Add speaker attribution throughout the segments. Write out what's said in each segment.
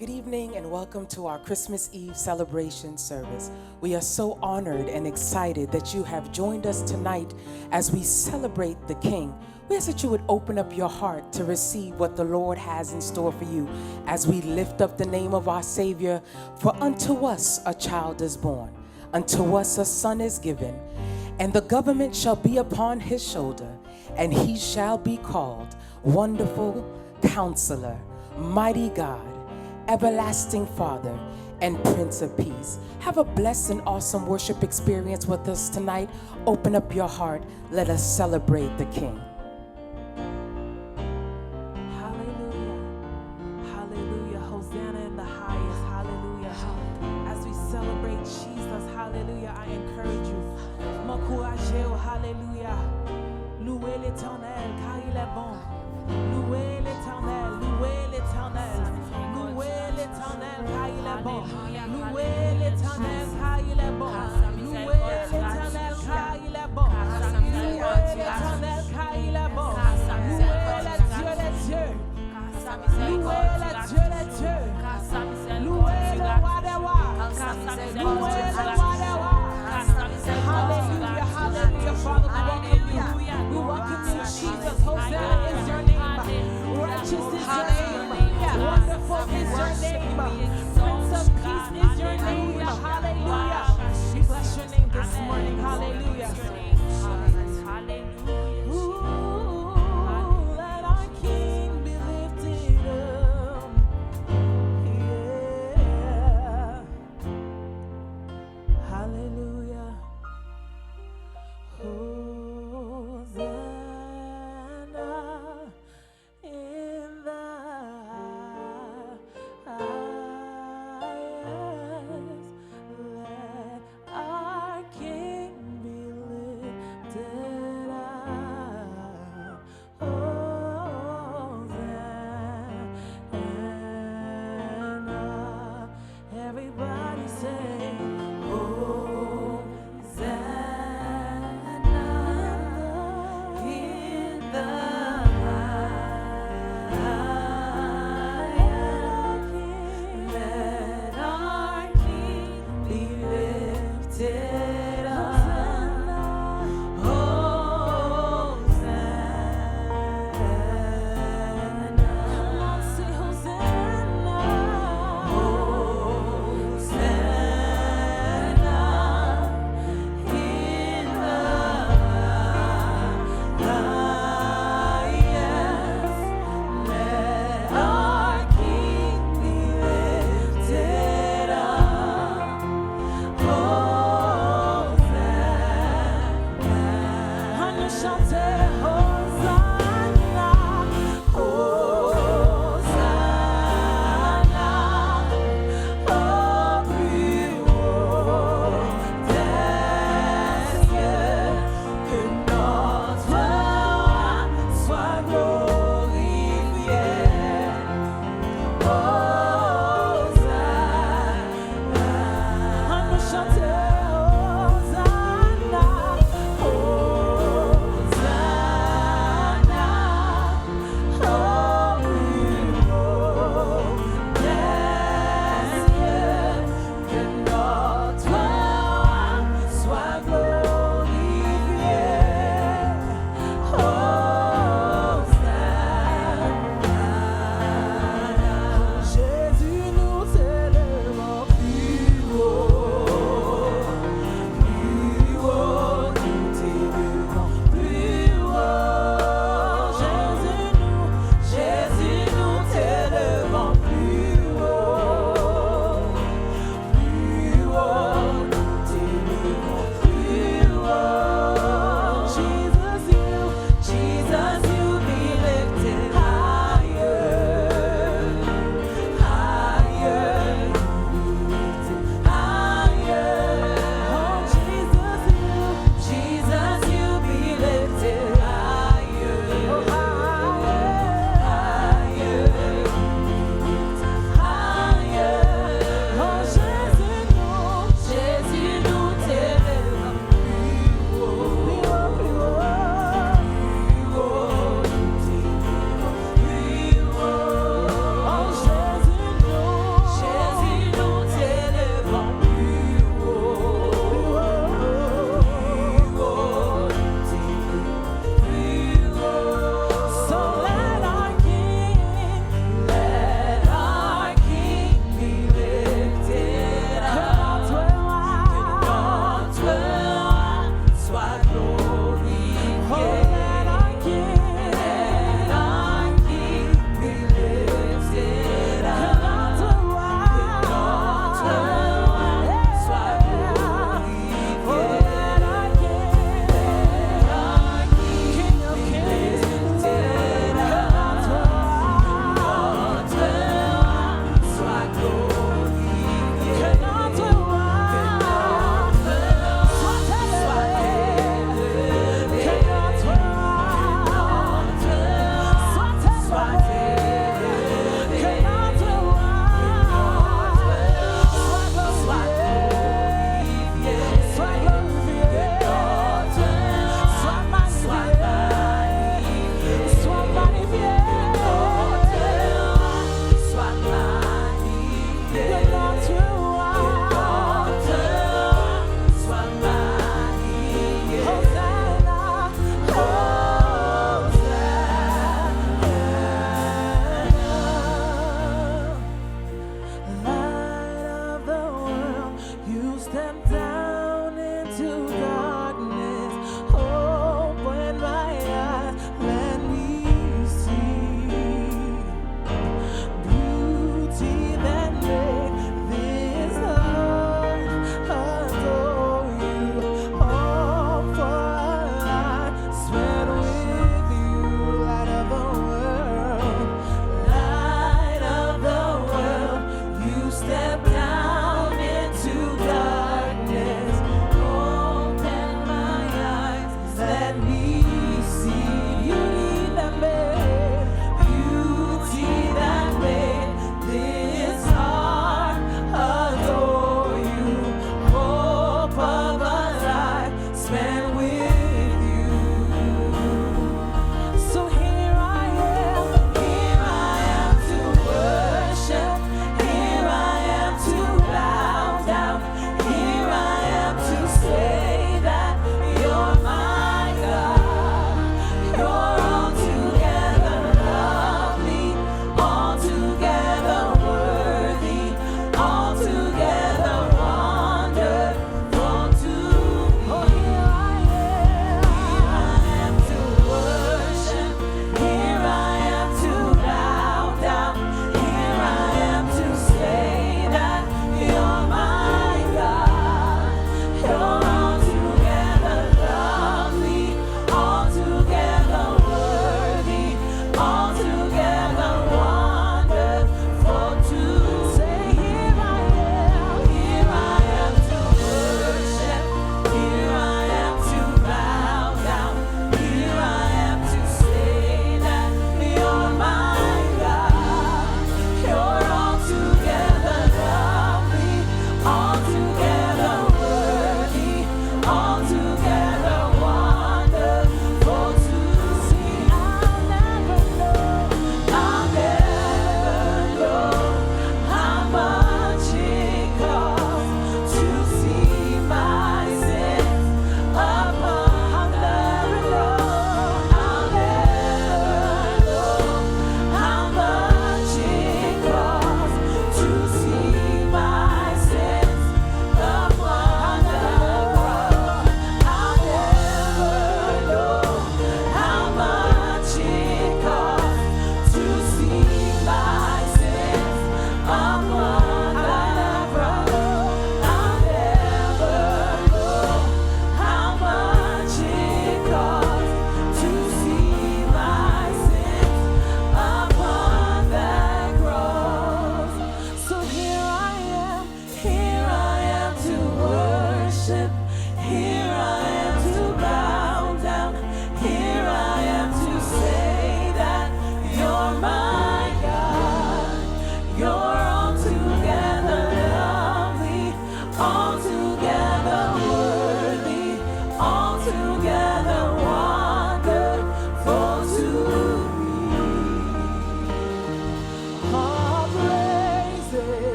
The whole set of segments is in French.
Speaker 1: Good evening and welcome to our Christmas Eve celebration service. We are so honored and excited that you have joined us tonight as we celebrate the King. We ask that you would open up your heart to receive what the Lord has in store for you as we lift up the name of our Savior. For unto us a child is born, unto us a son is given, and the government shall be upon his shoulder, and he shall be called Wonderful Counselor, Mighty God, Everlasting Father, and Prince of Peace. Have a blessed and awesome worship experience with us tonight. Open up your heart. Let us celebrate the King.
Speaker 2: Hallelujah. Hallelujah. Hosanna in the highest. Hallelujah. As we celebrate Jesus, hallelujah, I encourage you. M'encouragez-vous. Hallelujah. Louez l'Éternel, car il est bon. Louez l'Éternel, louez l'Éternel. Louez l'Éternel, car il est bon. Louez l'Éternel, car il est bon. Louez l'Éternel, car il est bon. Louez l'Éternel, car il est bon. Louez les dieux, les dieux. Louez les dieux, les dieux. Louez le roi des rois. Louez le roi des rois. Hallelujah, hallelujah. Father, we welcome you. We welcome you, Jesus. Hosanna is your name. Righteous is your name. Wonderful is your name. Prince of Peace is your name. Hallelujah. We bless your name this morning. Hallelujah.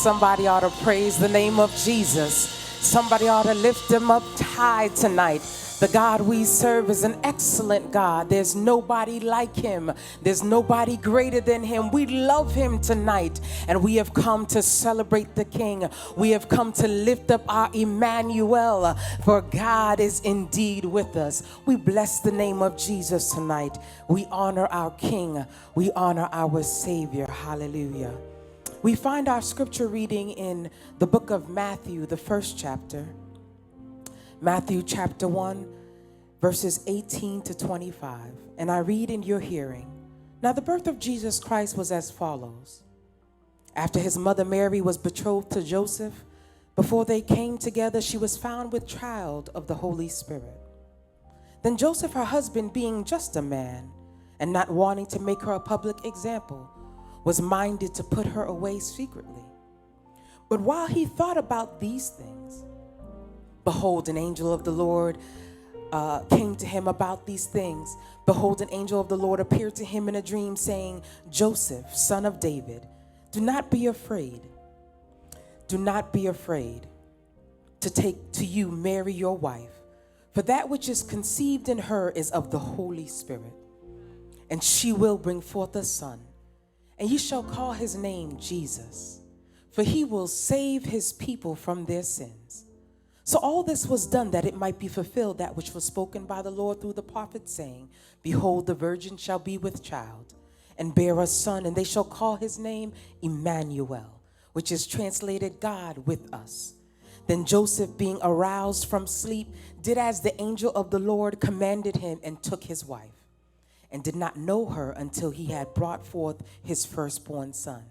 Speaker 1: Somebody ought to praise the name of Jesus. Somebody ought to lift him up high tonight. The God we serve is an excellent God. There's nobody like him. There's nobody greater than him. We love him tonight, and we have come to celebrate the King. We have come to lift up our Emmanuel, for God is indeed with us. We bless the name of Jesus tonight. We honor our King. We honor our Savior. Hallelujah. We find our scripture reading in the book of Matthew, the first chapter. Matthew chapter 1, verses 18 to 25. And I read in your hearing. Now the birth of Jesus Christ was as follows. After his mother Mary was betrothed to Joseph, before they came together, she was found with child of the Holy Spirit. Then Joseph, her husband, being just a man, and not wanting to make her a public example, was minded to put her away secretly. But while he thought about these things, behold, an angel of the Lord came to him about these things. Behold, an angel of the Lord appeared to him in a dream, saying, Joseph, son of David, do not be afraid. Do not be afraid to take to you Mary your wife, for that which is conceived in her is of the Holy Spirit. And she will bring forth a son, and ye shall call his name Jesus, for he will save his people from their sins. So all this was done that it might be fulfilled that which was spoken by the Lord through the prophet, saying, Behold, the virgin shall be with child, and bear a son, and they shall call his name Emmanuel, which is translated God with us. Then Joseph, being aroused from sleep, did as the angel of the Lord commanded him, and took his wife, and did not know her until he had brought forth his firstborn son.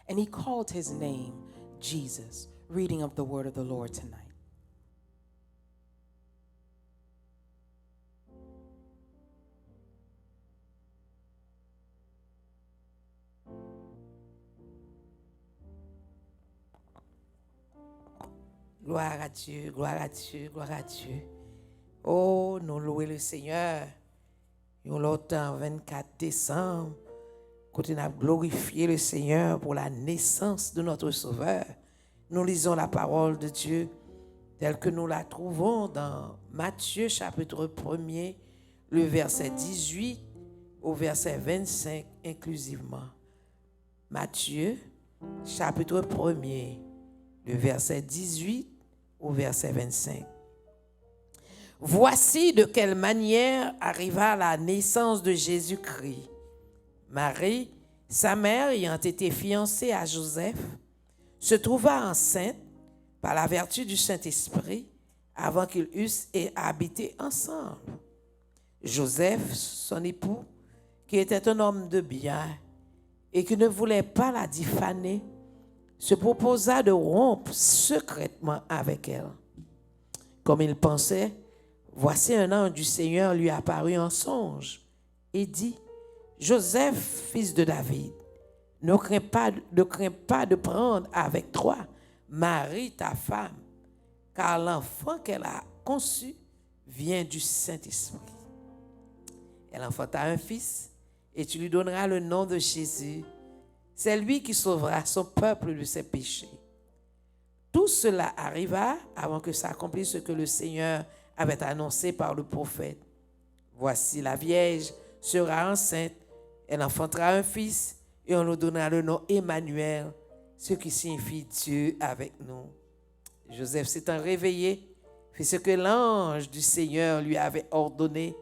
Speaker 1: And he called his name Jesus. Reading of the word of the Lord tonight.
Speaker 3: Gloire à Dieu, gloire à Dieu, gloire à Dieu. Oh, nous louons le Seigneur. Nous l'automne 24 décembre, quand on a glorifié le Seigneur pour la naissance de notre Sauveur. Nous lisons la parole de Dieu telle que nous la trouvons dans Matthieu chapitre 1er, le verset 18 au verset 25 inclusivement. Matthieu chapitre 1er, le verset 18 au verset 25. Voici de quelle manière arriva la naissance de Jésus-Christ. Marie, sa mère, ayant été fiancée à Joseph, se trouva enceinte par la vertu du Saint-Esprit avant qu'ils eussent habité ensemble. Joseph, son époux, qui était un homme de bien et qui ne voulait pas la diffamer, se proposa de rompre secrètement avec elle. Comme il pensait, voici un ange du Seigneur lui apparut en songe et dit, Joseph, fils de David, ne crains pas de prendre avec toi Marie, ta femme, car l'enfant qu'elle a conçu vient du Saint-Esprit. Elle enfanta un fils et tu lui donneras le nom de Jésus. C'est lui qui sauvera son peuple de ses péchés. Tout cela arriva avant que s'accomplisse ce que le Seigneur avait annoncé par le prophète. Voici la Vierge sera enceinte, elle enfantera un fils et on lui donnera le nom Emmanuel, ce qui signifie Dieu avec nous. Joseph s'étant réveillé, fit ce que l'ange du Seigneur lui avait ordonné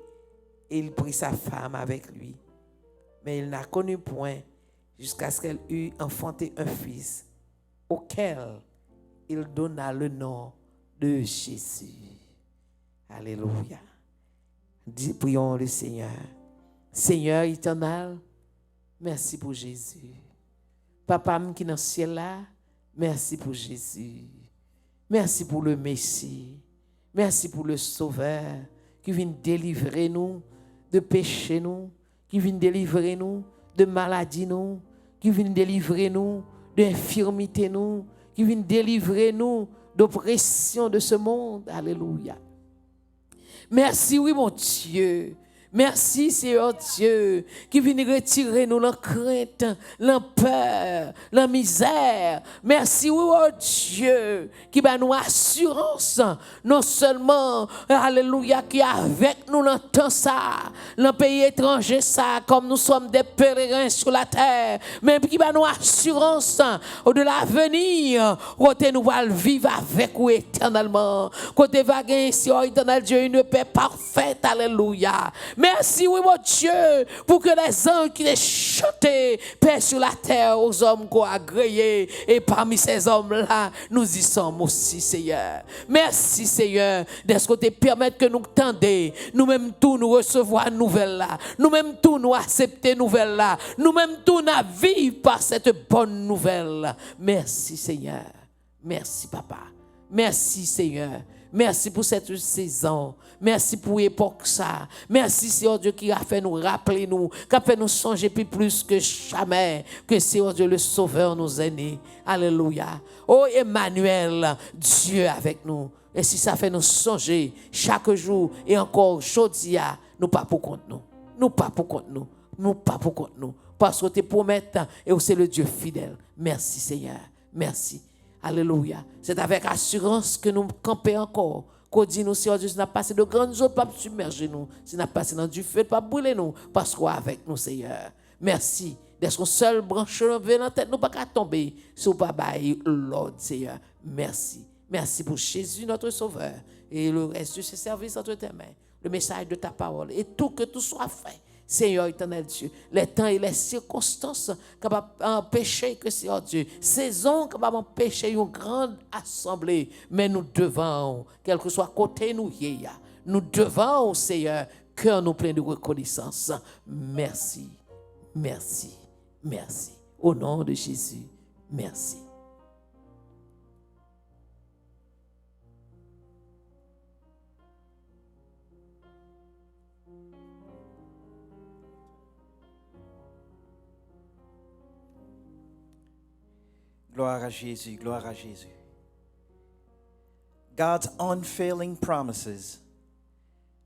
Speaker 3: et il prit sa femme avec lui. Mais il n'a connu point jusqu'à ce qu'elle eût enfanté un fils, auquel il donna le nom de Jésus. Alléluia. Prions le Seigneur. Seigneur éternel, merci pour Jésus. Papa qui est dans le ciel là, merci pour Jésus. Merci pour le Messie. Merci pour le Sauveur qui vient délivrer nous de péché nous, qui vient délivrer nous de maladie nous, qui vient délivrer nous d'infirmité nous, qui vient délivrer nous d'oppression de ce monde. Alléluia. Merci, oui, mon Dieu. Merci, Seigneur Dieu, qui vient retirer nous la crainte, la peur, la misère. Merci, oh Dieu, qui va nous assurance, non seulement, alléluia, qui est avec nous dans temps ça, dans le pays étranger ça, comme nous sommes des pèlerins sur la terre, mais qui va nous assurance de l'avenir, côté nous allons vivre avec vous éternellement, côté va gagner, Seigneur éternel Dieu, une paix parfaite, alléluia. Merci, oui, mon Dieu, pour que les anges qui les chanté, paix sur la terre aux hommes qu'on a agréés. Et parmi ces hommes-là, nous y sommes aussi, Seigneur. Merci, Seigneur, d'être côté permettre que nous tendions, nous-mêmes tous nous recevoir nouvelle là, nous-mêmes tous nous accepter nouvelle là, nous-mêmes tous nous vivre par cette bonne nouvelle. Merci, Seigneur. Merci, Papa. Merci, Seigneur. Merci pour cette saison. Merci pour l'époque ça. Merci, Seigneur Dieu, qui a fait nous rappeler nous, qui a fait nous songer plus que jamais que Seigneur Dieu, le Sauveur nous est né. Alléluia. Oh Emmanuel, Dieu avec nous. Et si ça fait nous songer chaque jour et encore aujourd'hui, nous pas pour compte nous. Nous pas pour compte nous. Nous pas pour compte nous. Parce que tu promets et c'est le Dieu fidèle. Merci, Seigneur. Merci. Alléluia. C'est avec assurance que nous campons encore. Qu'on dit nous, Seigneur Dieu, si nous avons passé de grandes eaux, pas submerger nous. Si nous avons passé dans du feu, pas brûler nous. Parce qu'on est avec nous, Seigneur. Merci. D'être seul branche dans la tête, nous pas qu'à tomber. Sur Papa et Lord, Seigneur. Merci. Merci pour Jésus, notre Sauveur. Et le reste de ce service entre tes mains. Le message de ta parole. Et tout que tout soit fait. Seigneur éternel Dieu, les temps et les circonstances capables d'empêcher que Seigneur Dieu, saison capable d'empêcher une grande assemblée, mais nous devons, quel que soit côté nous nous devons, Seigneur, cœur nous plein de reconnaissance. Merci, merci, merci. Au nom de Jésus, merci.
Speaker 4: Gloire à Jésus, gloire à Jésus. God's unfailing promises.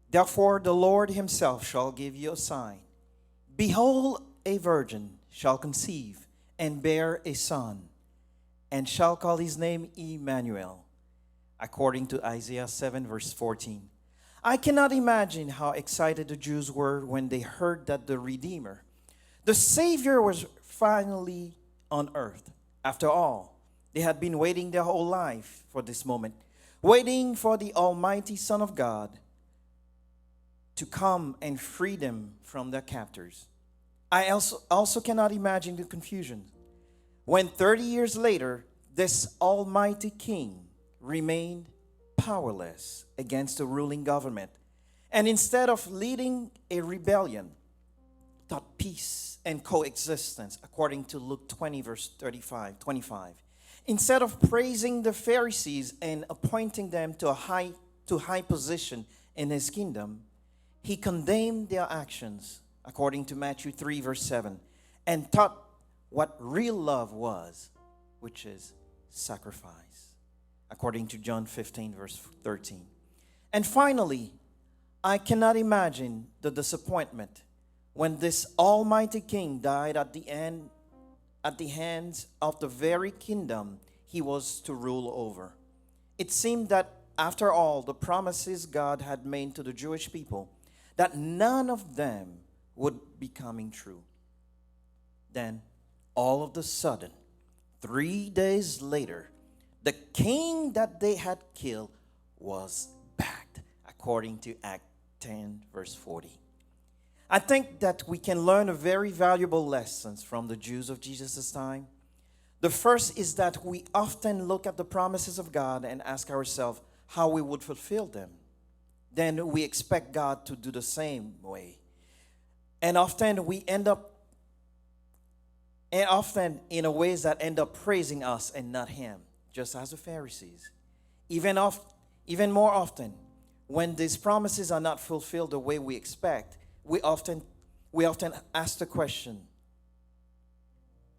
Speaker 4: Therefore, the Lord himself shall give you a sign. Behold, a virgin shall conceive and bear a son, and shall call his name Emmanuel, according to Isaiah 7, verse 14. I cannot imagine how excited the Jews were when they heard that the Redeemer, the Savior, was finally on earth. After all, they had been waiting their whole life for this moment, waiting for the Almighty Son of God to come and free them from their captors. I also cannot imagine the confusion when 30 years later, this Almighty King remained powerless against the ruling government, and instead of leading a rebellion, taught peace and coexistence, according to Luke 20, verse 25. Instead of praising the Pharisees and appointing them to high position in his kingdom, he condemned their actions, according to Matthew 3, verse 7, and taught what real love was, which is sacrifice, according to John 15, verse 13. And finally, I cannot imagine the disappointment when this Almighty King died at the hands of the very kingdom he was to rule over. It seemed that after all the promises God had made to the Jewish people, that none of them would be coming true. Then, all of a sudden, 3 days later, the king that they had killed was back, according to Acts 10, verse 40. I think that we can learn a very valuable lessons from the Jews of Jesus' time. The first is that we often look at the promises of God and ask ourselves how we would fulfill them. Then we expect God to do the same way. And often in a ways that end up praising us and not him, just as the Pharisees. Even more often, when these promises are not fulfilled the way we expect, we often ask the question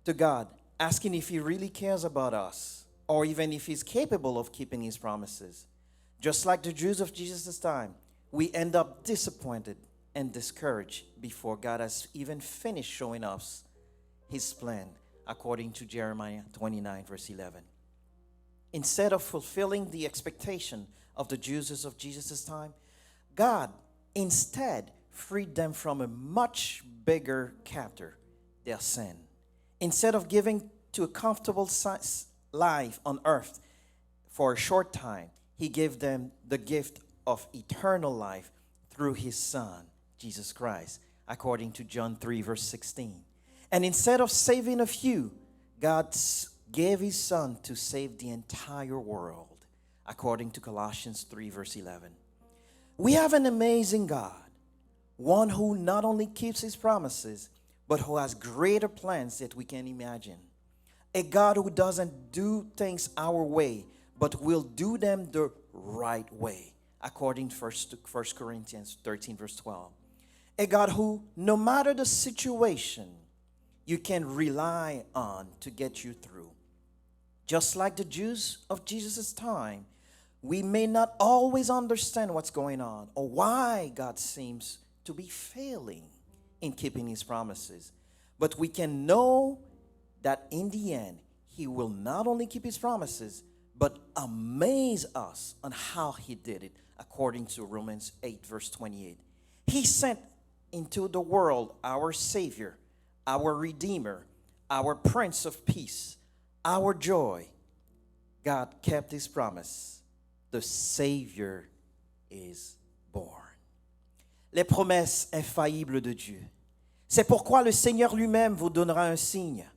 Speaker 4: to God, asking if he really cares about us, or even if he's capable of keeping his promises. Just like the Jews of Jesus' time, we end up disappointed and discouraged before God has even finished showing us his plan, according to Jeremiah 29, verse 11. Instead of fulfilling the expectation of the Jews of Jesus' time, God instead freed them from a much bigger captor, their sin. Instead of giving to a comfortable life on earth for a short time, he gave them the gift of eternal life through his Son, Jesus Christ, according to John 3, verse 16. And instead of saving a few, God gave his Son to save the entire world, according to Colossians 3, verse 11. We have an amazing God, one who not only keeps his promises, but who has greater plans that we can imagine. A God who doesn't do things our way, but will do them the right way, according to 1 Corinthians 13, verse 12. A God who, no matter the situation, you can rely on to get you through. Just like the Jews of Jesus' time, we may not always understand what's going on or why God seems to be failing in keeping his promises. But we can know that in the end, he will not only keep his promises, but amaze us on how he did it, according to Romans 8, verse 28. He sent into the world our Savior, our Redeemer, our Prince of Peace, our joy. God kept his promise. The Savior is born. Les promesses infaillibles de Dieu. C'est pourquoi le Seigneur lui-même vous donnera un signe.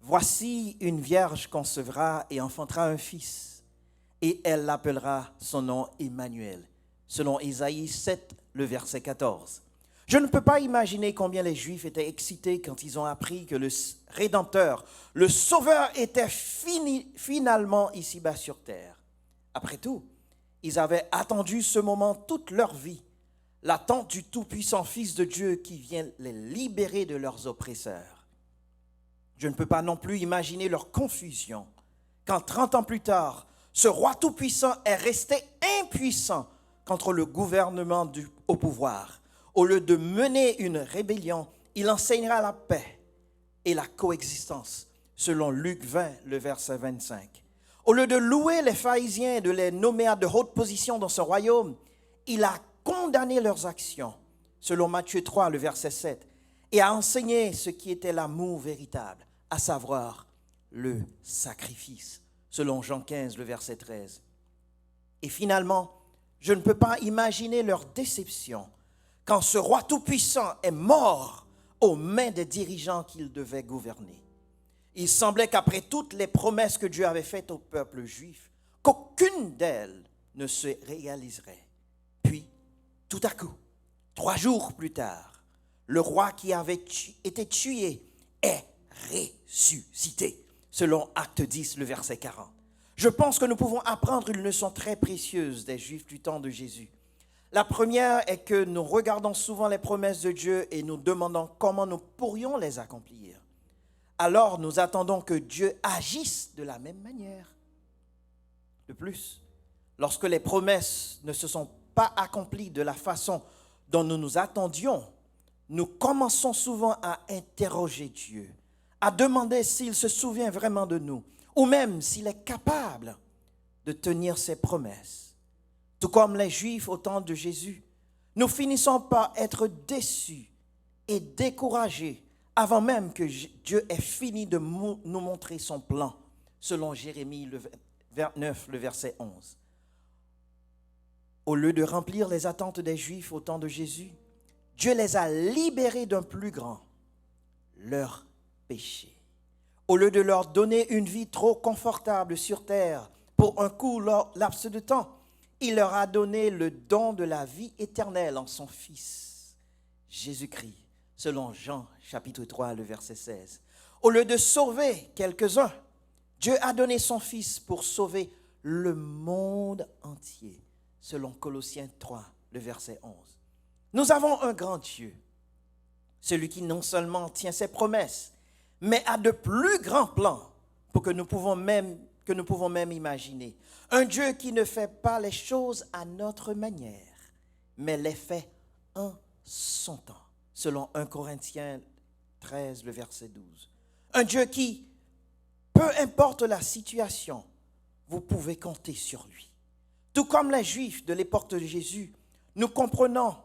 Speaker 4: Voici une vierge concevra et enfantera un fils, et elle l'appellera son nom Emmanuel, selon Isaïe 7, le verset 14. Je ne peux pas imaginer combien les Juifs étaient excités quand ils ont appris que le Rédempteur, le Sauveur, était finalement ici-bas sur terre. Après tout, ils avaient attendu ce moment toute leur vie, l'attente du tout-puissant Fils de Dieu qui vient les libérer de leurs oppresseurs. Je ne peux pas non plus imaginer leur confusion quand 30 ans plus tard, ce roi tout-puissant est resté impuissant contre le gouvernement au pouvoir. Au lieu de mener une rébellion, il enseignera la paix et la coexistence, selon Luc 20, le verset 25. Au lieu de louer les pharisiens et de les nommer à de hautes positions dans son royaume, il a condamné leurs actions, selon Matthieu 3, le verset 7, et a enseigné ce qui était l'amour véritable, à savoir le sacrifice, selon Jean 15, le verset 13. Et finalement, je ne peux pas imaginer leur déception quand ce roi tout-puissant est mort aux mains des dirigeants qu'il devait gouverner. Il semblait qu'après toutes les promesses que Dieu avait faites au peuple juif, qu'aucune d'elles ne se réaliserait. Puis, tout à coup, 3 jours plus tard, le roi qui avait été tué est ressuscité, selon Acte 10, le verset 40. Je pense que nous pouvons apprendre une leçon très précieuse des Juifs du temps de Jésus. La première est que nous regardons souvent les promesses de Dieu et nous demandons comment nous pourrions les accomplir. Alors nous attendons que Dieu agisse de la même manière. De plus, lorsque les promesses ne se sont pas accomplies de la façon dont nous nous attendions, nous commençons souvent à interroger Dieu, à demander s'il se souvient vraiment de nous, ou même s'il est capable de tenir ses promesses. Tout comme les Juifs au temps de Jésus, nous finissons par être déçus et découragés avant même que Dieu ait fini de nous montrer son plan, selon Jérémie 29, le verset 11. Au lieu de remplir les attentes des Juifs au temps de Jésus, Dieu les a libérés d'un plus grand, leur péché. Au lieu de leur donner une vie trop confortable sur terre pour un court laps de temps, il leur a donné le don de la vie éternelle en son Fils, Jésus-Christ, selon Jean chapitre 3, le verset 16. Au lieu de sauver quelques-uns, Dieu a donné son Fils pour sauver le monde entier, selon Colossiens 3, le verset 11. Nous avons un grand Dieu, celui qui non seulement tient ses promesses, mais a de plus grands plans pour que nous pouvons même imaginer. Un Dieu qui ne fait pas les choses à notre manière, mais les fait en son temps, selon 1 Corinthiens 13, le verset 12. Un Dieu qui, peu importe la situation, vous pouvez compter sur lui. Tout comme les Juifs de l'époque de Jésus, nous comprenons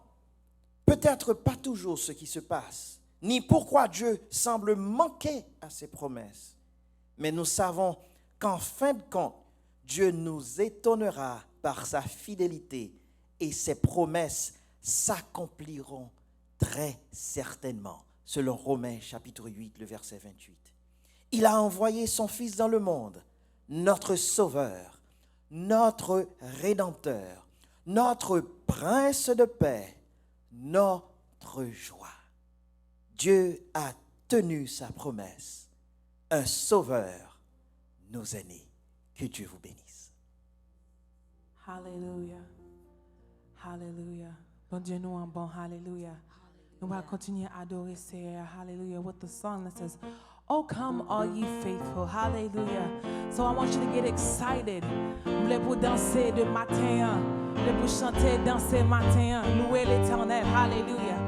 Speaker 4: peut-être pas toujours ce qui se passe, ni pourquoi Dieu semble manquer à ses promesses. Mais nous savons qu'en fin de compte, Dieu nous étonnera par sa fidélité et ses promesses s'accompliront très certainement, selon Romains chapitre 8, le verset 28. Il a envoyé son Fils dans le monde, notre Sauveur, notre Rédempteur, notre Prince de paix, notre joie. Dieu a tenu sa promesse. Un Sauveur nous est né. Que Dieu vous bénisse.
Speaker 2: Hallelujah. Hallelujah. Bon Dieu nous en bon. Hallelujah. Nous allons continuer à adorer Seigneur. Hallelujah. With the song that says, "Oh, come all ye faithful." Hallelujah. So I want you to get excited. Vous voulez pour danser de matin. Vous voulez pour chanter, danser matin. Louer l'Éternel. Hallelujah.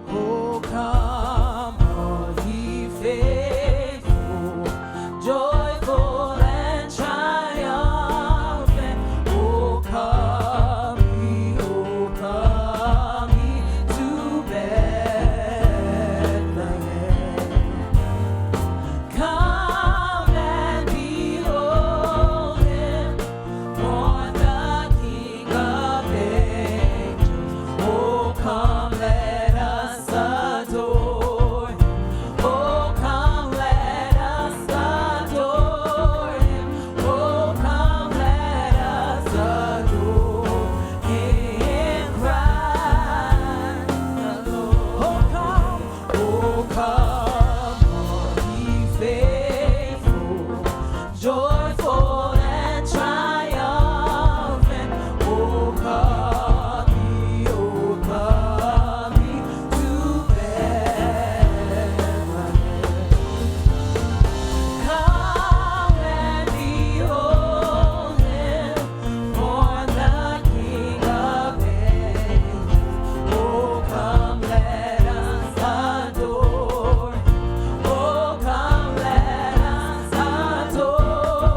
Speaker 2: Oh, come all ye faithful, joyful and triumphant. Oh, come ye to Bethlehem. Come and behold him, born the King of angels. Oh, come, let us adore him. Oh, come, let us adore him. Oh, come, let us adore him, Christ the Lord. Oh, come, all ye faithful, joyful and triumphant. Oh, come ye to Bethlehem. Come and behold him, born the King of angels. Oh, come, let us adore him. Oh, come, let us adore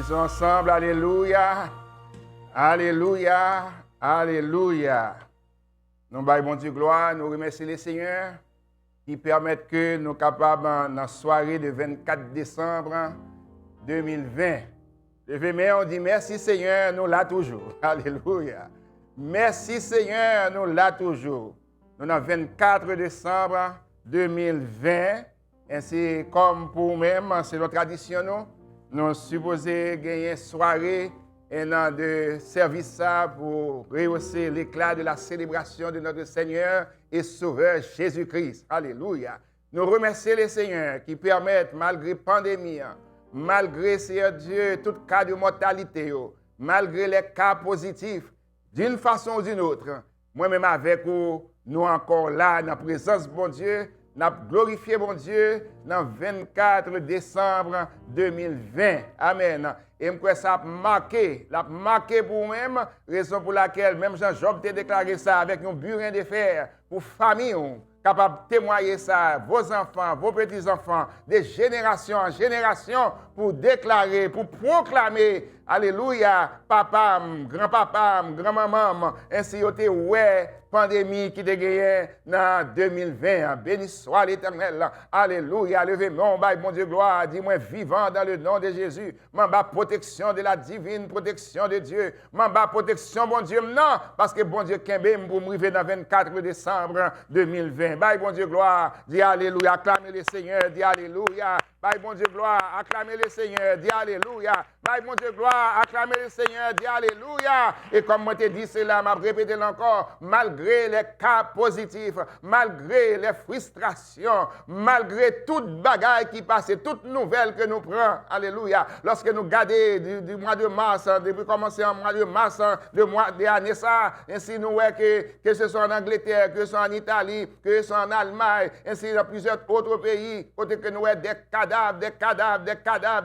Speaker 5: Disons ensemble, Alléluia, Alléluia, Alléluia. Nous baillons bon Dieu gloire, nous remercions les Seigneurs qui permettent que nous soyons capables, dans la soirée de 24 décembre 2020, lever main, on dit merci Seigneur, nous là toujours. Alléluia. Merci Seigneur, nous là toujours. Nous sommes 24 décembre 2020. Ainsi comme pour nous-mêmes, c'est notre tradition, nous supposons gagner une soirée et de service pour rehausser l'éclat de la célébration de notre Seigneur et Sauveur Jésus-Christ. Alléluia. Nous remercions les Seigneurs qui permettent, malgré la pandémie, malgré, Seigneur Dieu, tout cas de mortalité, malgré les cas positifs, d'une façon ou d'une autre, moi-même avec vous, nous encore là, dans la présence de bon Dieu, nous avons glorifié mon Dieu dans le 24 décembre 2020. Amen. Et je crois que ça a marqué pour moi-même, raison pour laquelle même Jean-Job t'a déclaré ça avec un burin de fer pour famille, capable de témoigner ça, vos enfants, vos petits-enfants, de génération en génération, pour déclarer, pour proclamer, alléluia, papa, grand-papa, grand-maman, ainsi que ouais, pandémie qui te gagne dans 2020. Béni soit l'Éternel. Alléluia. Levez-moi, bon Dieu, gloire. Dis-moi vivant dans le nom de Jésus. M'en protection de la divine protection de Dieu. M'en protection, bon Dieu, non, parce que bon Dieu, Kembe, pour m'arriver dans 24 décembre 2020. Bye, bon Dieu, gloire. Dis alléluia. Acclamez le Seigneur. Dis alléluia. Bye, bon Dieu, gloire. Acclamez le Seigneur. Dis alléluia. Bye, bon Dieu, gloire. Acclamez le Seigneur. Dis alléluia. Et comme moi te dit cela, m'a répété encore, malgré les cas positifs, malgré les frustrations, malgré toute bagaille qui passe, toute nouvelle que nous prenons, alléluia, lorsque nous regardons du mois de mars, depuis commencer en mois de mars, de mois de l'année, ça, ainsi nous voyons que ce soit en Angleterre, que ce soit en Italie, que ce soit en Allemagne, ainsi dans plusieurs autres pays, côté que nous voyons des cadavres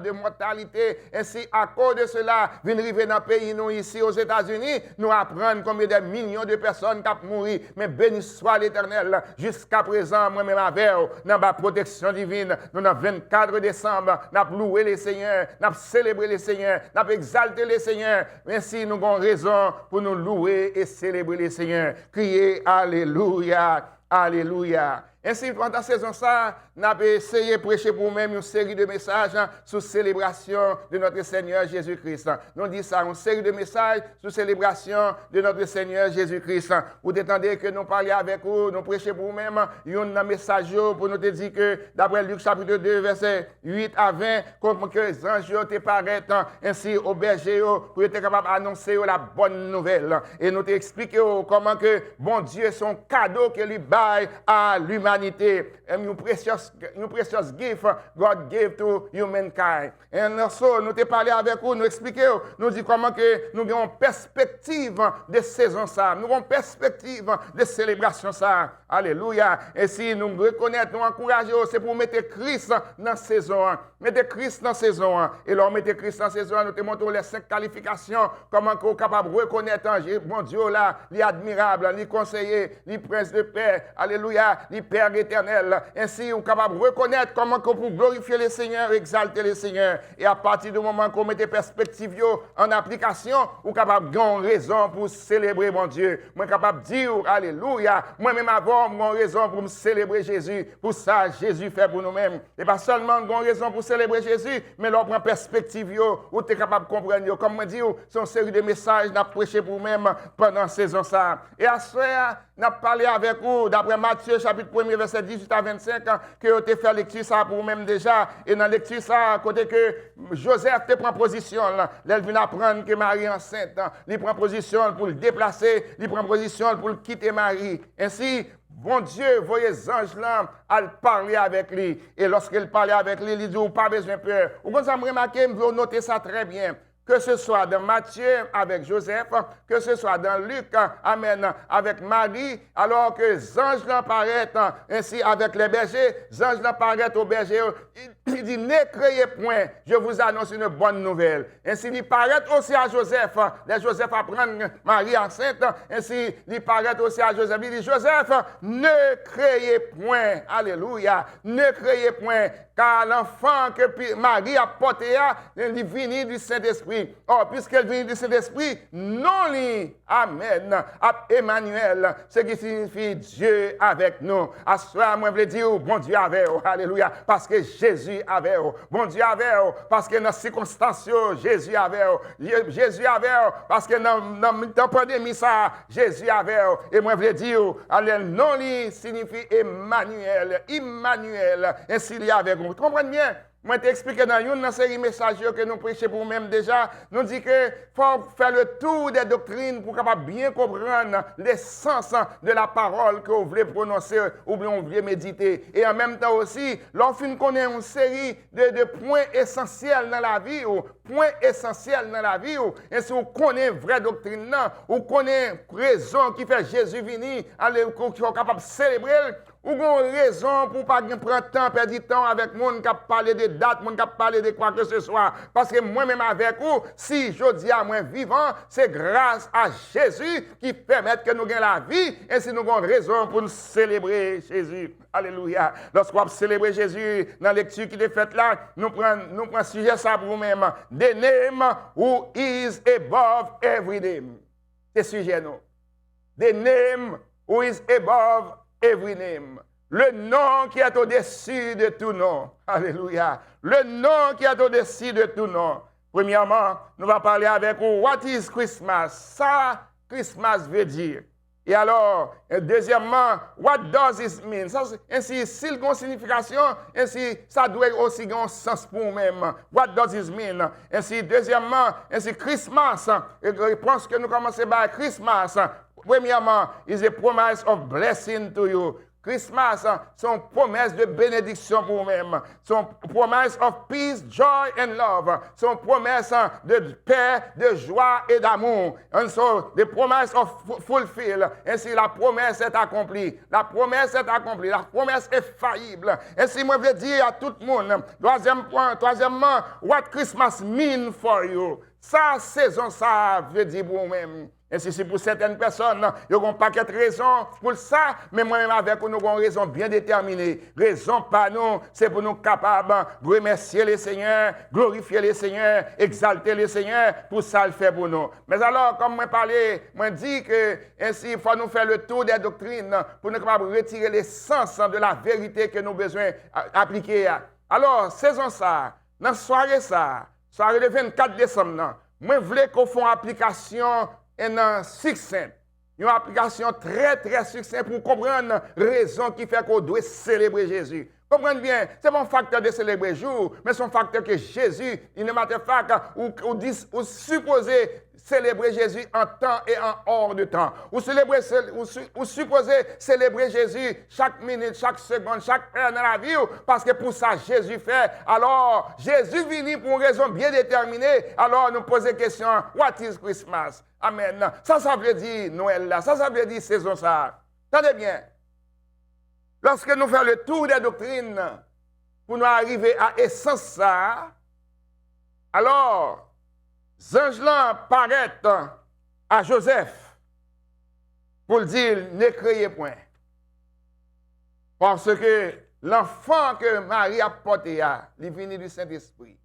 Speaker 5: de mortalité, ainsi à cause de cela, venir arriver dans le pays, nous ici aux États-Unis, nous apprenons combien de millions de personnes qui ont mouru. Mais béni soit l'Éternel. Jusqu'à présent, moi-même avec dans ma protection divine, nous dans 24 décembre, nous avons loué les Seigneurs, nous avons célébré les Seigneurs, nous avons exalté les Seigneurs. Ainsi, nous avons raison pour nous louer et célébrer les Seigneurs. Crier Alléluia, Alléluia. Ainsi, pendant la saison, ça, nous avons essayé de prêcher pour nous-mêmes une série de messages sur la célébration de notre Seigneur Jésus-Christ. Nous disons ça, une série de messages sur la célébration de notre Seigneur Jésus-Christ. Vous attendez que nous parlions avec vous, nous prêchions pour nous-mêmes un message pour nous dire que, d'après Luc chapitre 2, verset 8 à 20, comme que les anges te paraissent ainsi au berger pour être capable d'annoncer la bonne nouvelle. Et nous t'expliquons comment que bon Dieu, son cadeau qu'il lui baille à l'humanité. Une precious gift God gave to humankind. Et nous te parlé avec vous, nous expliquer, nous dit comment que nous avons une perspective de saison ça, nous avons une perspective de célébration ça. Alléluia. Et si nous reconnaissons, nous encourageons, c'est pour mettre Christ dans la saison 1. Mettez Christ dans la saison 1. Et là, mettez Christ dans la saison 1, nous te montrons les 5 qualifications, comment qu'on est capable de reconnaître mon Dieu là, l'admirable, le conseiller, le prince de paix. Alléluia. Le Père éternel. Ainsi, on est capable de reconnaître comment qu'on peut glorifier le Seigneur, exalter le Seigneur. Et à partir du moment qu'on met des perspectives en application, on est capable de gagner raison pour célébrer mon Dieu. Moi, capable de dire, alléluia, moi-même avant, j'ai raison pour me célébrer Jésus. Pour ça, Jésus fait pour nous-mêmes. Et pas seulement j'ai raison pour célébrer Jésus, mais l'on prend perspective, où tu es capable de comprendre. Comme je dis, c'est une série de messages que nous prêché pour nous-mêmes pendant la saison ça. Et à ce moment, nous avons parlé avec vous, d'après Matthieu, chapitre 1, verset 18 à 25, que tu as fait lecture ça pour vous-même déjà. Et dans la lecture ça, côté que Joseph te prend position, il vient apprendre que Marie est enceinte. Il prend position pour le déplacer, il prend position pour le quitter Marie. Ainsi, bon Dieu, voyez les anges là, à parler avec lui. Et lorsqu'il parlait avec lui, il dit, pas besoin de peur. Vous pouvez remarquer, vous notez ça très bien. Que ce soit dans Matthieu avec Joseph, que ce soit dans Luc, amen, avec Marie, alors que les anges apparaissent ainsi avec les bergers, les anges apparaissent aux bergers, il dit, ne craignez point, je vous annonce une bonne nouvelle. Ainsi, il paraît aussi à Joseph, Joseph apprend Marie enceinte, ainsi, il paraît aussi à Joseph, il dit, Joseph, ne craignez point, alléluia, ne craignez point, car l'enfant que Marie a porté, il vient du Saint-Esprit. Or, puisqu'elle vient du Saint-Esprit, non lui, amen, Emmanuel, ce qui signifie Dieu avec nous. À ce soir, moi, je veux dire, bon Dieu avec vous, alléluia, parce que Jésus avec vous, bon Dieu avec vous, parce que dans les circonstances, Jésus avec vous, Jésus avec vous, parce que dans la pandémie, ça, Jésus avec vous. Et moi, je veux dire, non lui signifie Emmanuel, Emmanuel, ainsi il y a avec vous. Vous comprenez bien? Moi, je t'explique dans une série de messages que nous prêchons pour nous-mêmes déjà. Nous disons qu'il faut faire le tour des doctrines pour capable bien comprendre l'essence de la parole que vous voulez prononcer ou bien vous voulez méditer. Et en même temps aussi, lorsqu'on connaît une série de points essentiels dans la vie, et si vous connaissez la vraie doctrine, vous connaissez la raison qui fait Jésus venir, qui est capable de célébrer, ou avez raison pour ne pas prendre temps, perdre du temps avec les gens qui parlent de dates, les gens qui parlent de quoi que ce soit. Parce que moi-même avec vous, si je dis à moi vivant, c'est grâce à Jésus qui permet que nous ayons la vie, et si nous avons raison pour nous célébrer Jésus. Alléluia. Lorsqu'on célébrer Jésus, dans la lecture qui est faite là, nous prenons sujet ça pour nous-mêmes. The name who is above every name. C'est sujet nous. The name who is above every name. Le nom qui est au-dessus de tout nom. Alléluia. Le nom qui est au-dessus de tout nom. Premièrement, nous allons parler avec vous. What is Christmas? Ça, Christmas veut dire. Et alors, deuxièmement, what does it mean? Ça, ainsi, s'il y a une signification, ainsi, ça doit aussi avoir un sens pour nous-mêmes. What does it mean? Ainsi, deuxièmement, ainsi, Christmas. Et je pense que nous commençons par Christmas. Premièrement, is a promise of blessing to you. Christmas, son promesse de bénédiction pour vous-même. Son promesse of peace, joy and love. Son promesse de paix, de joie et d'amour. And so, the promise of fulfill. Ainsi, la promesse est accomplie. La promesse est accomplie. La promesse est faillible. Ainsi, moi, je veux dire à tout le monde. Troisièmement, what Christmas mean for you. Ça, saison, ça veut dire pour vous-même. Et si c'est pour certaines personnes, ils ont un paquet de raisons pour ça, mais moi-même avec nous, nous avons une raison bien déterminée. Raison par nous, c'est pour nous capables de remercier le Seigneur, glorifier le Seigneur, exalter le Seigneur, pour ça le fait pour nous. Mais alors, comme moi parlais, moi dis que ainsi, il faut nous faire le tour des doctrines pour nous capables de retirer l'essence de la vérité que nous avons besoin d'appliquer. Alors, saison ça, dans la soirée le 24 décembre, moi je voulais qu'on fasse application un succès, une application très très succès pour comprendre la raison qui fait qu'on doit célébrer Jésus. Comprenez bien, ce n'est pas un facteur de célébrer jour, mais c'est un facteur que Jésus, il ne m'a pas ou supposé célébrer Jésus en temps et en hors de temps. Ou supposé célébrer Jésus chaque minute, chaque seconde, chaque heure dans la vie, parce que pour ça Jésus fait. Alors, Jésus vient pour une raison bien déterminée. Alors, nous posons la question, what is Christmas? Amen. Ça veut dire Noël là. Ça veut dire saison ça. Attendez bien. Lorsque nous faisons le tour des doctrines pour nous arriver à l'essence ça, alors, Ange paraît à Joseph pour le dire, ne craignez point. Parce que l'enfant que Marie a porté, il vient du Saint-Esprit.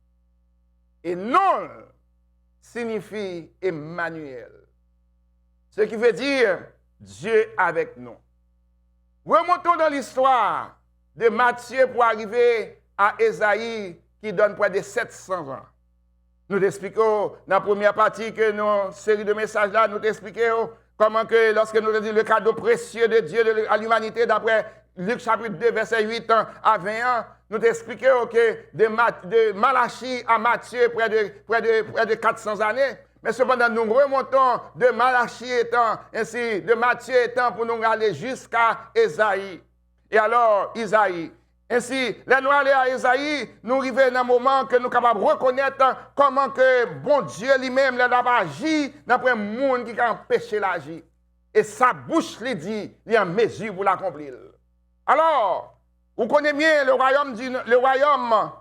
Speaker 5: Et non signifie Emmanuel. Ce qui veut dire Dieu avec nous. Remontons dans l'histoire de Matthieu pour arriver à Ésaïe qui donne près de 700 ans. Nous t'expliquons dans la première partie que nos série de messages là, nous t'expliquons comment que lorsque nous dit le cadeau précieux de Dieu à l'humanité d'après Luc chapitre 2 verset 8 à 21, nous t'expliquons que de Malachie à Matthieu près de 400 années. Mais cependant, nous remontons de Malachie étant, ainsi de Matthieu étant pour nous aller jusqu'à Ésaïe. Et alors, Isaïe. Ainsi, les nous aller à Ésaïe, nous arrivons dans un moment que nous sommes capables de reconnaître comment que bon Dieu lui-même l'a agi d'après le monde qui a empêché l'agir. Et sa bouche lui dit, il est en mesure pour l'accomplir. Alors, vous connaissez bien le royaume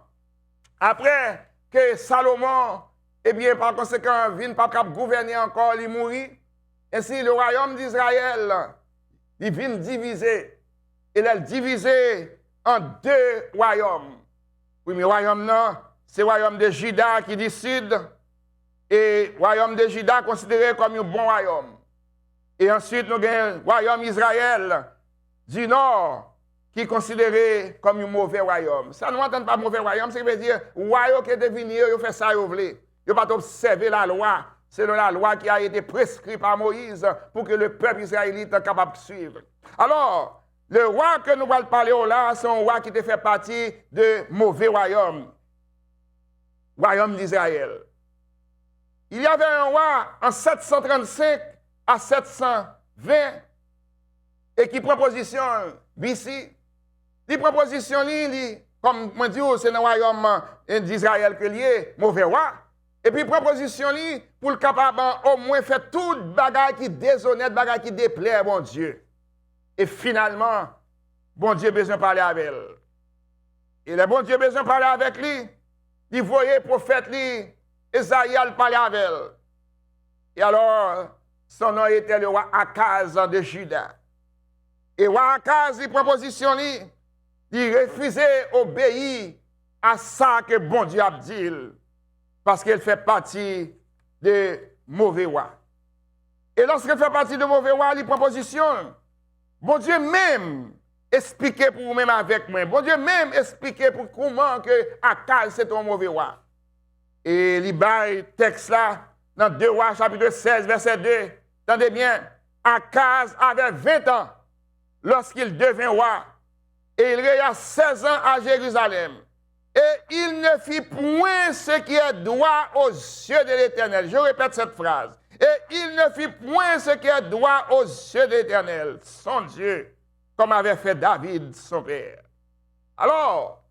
Speaker 5: après que Salomon, eh bien, par conséquent, vient pas gouverner encore, il mourit. Ainsi, le royaume d'Israël, il vient diviser. Il est divisé en deux royaumes. Oui, mais le royaume, non, c'est le royaume de Juda qui décide. Et le royaume de Juda considéré comme un bon royaume. Et ensuite, nous avons le royaume Israël du Nord, qui est considéré comme un mauvais royaume. Ça ne m'entend pas mauvais royaume, c'est veut dire, le royaume qui est devenu, il fait ça, il veut. Il n'a pas observé la loi, selon la loi qui a été prescrite par Moïse pour que le peuple israélite soit capable de suivre. Alors, le roi que nous allons parler là, c'est un roi qui fait partie de mauvais royaume. Royaume d'Israël. Il y avait un roi en 735 à 720 et qui prend position ici. Il prend position, comme je dis, c'est dans le royaume d'Israël que lié, mauvais roi. Et puis il prend position pour le capable au moins faire toute bagarre qui déshonnête, bagarre qui déplaît à bon Dieu. Et finalement, bon Dieu a besoin de parler avec elle. Et le bon Dieu a besoin de parler avec lui. Il voyait le prophète lui, Esaïe parler avec elle. Et alors, son nom était le roi Akaz de Juda. Et roi Akaz, il prend position lui. Il refusait d'obéir à ça que bon Dieu a dit. Parce qu'elle fait partie de mauvais rois. Et lorsqu'elle fait partie de mauvais rois, il prend position. Bon Dieu même expliquer pour vous-même avec moi. Bon Dieu même expliquer pour comment que Akaz c'est un mauvais roi. Et il baille texte là dans 2 Rois chapitre 16 verset 2. Entendez bien, Akaz avait 20 ans lorsqu'il devint roi. Et il régna 16 ans à Jérusalem. Et il ne fit point ce qui est droit aux yeux de l'Éternel. Je répète cette phrase. Et il ne fit point ce qui est droit aux yeux de l'Éternel, son Dieu, comme avait fait David, son père. Alors,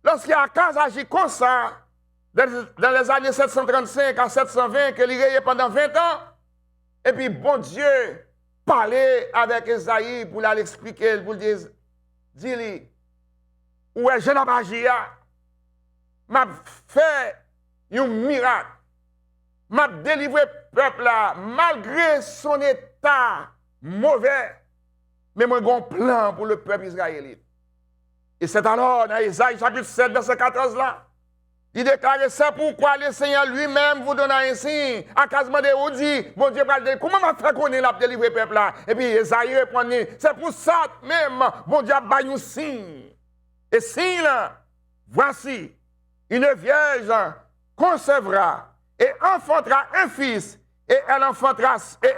Speaker 5: lorsqu'Akaz agit comme ça, dans les années 735 à 720, qu'il régnait pendant 20 ans, et puis bon Dieu parlait avec Esaïe pour l'expliquer, pour lui dire, dis-lui, où est jeune Abagia? M'a fait un miracle. M'a délivré le peuple là, malgré son état mauvais. Mais moi, j'ai un plan pour le peuple israélite. Et c'est alors, dans Isaïe chapitre 7, verset 14 là, il déclare, c'est pourquoi le Seigneur lui-même vous donne un signe. Akaz m'a dit, bon Dieu, comment m'a fait connaître la délivrer le peuple là? Et puis Isaïe répond, c'est pour ça même, bon Dieu a baillé un signe. Et signe là, voici, une vierge concevra et enfantera un fils, et elle enfantera, et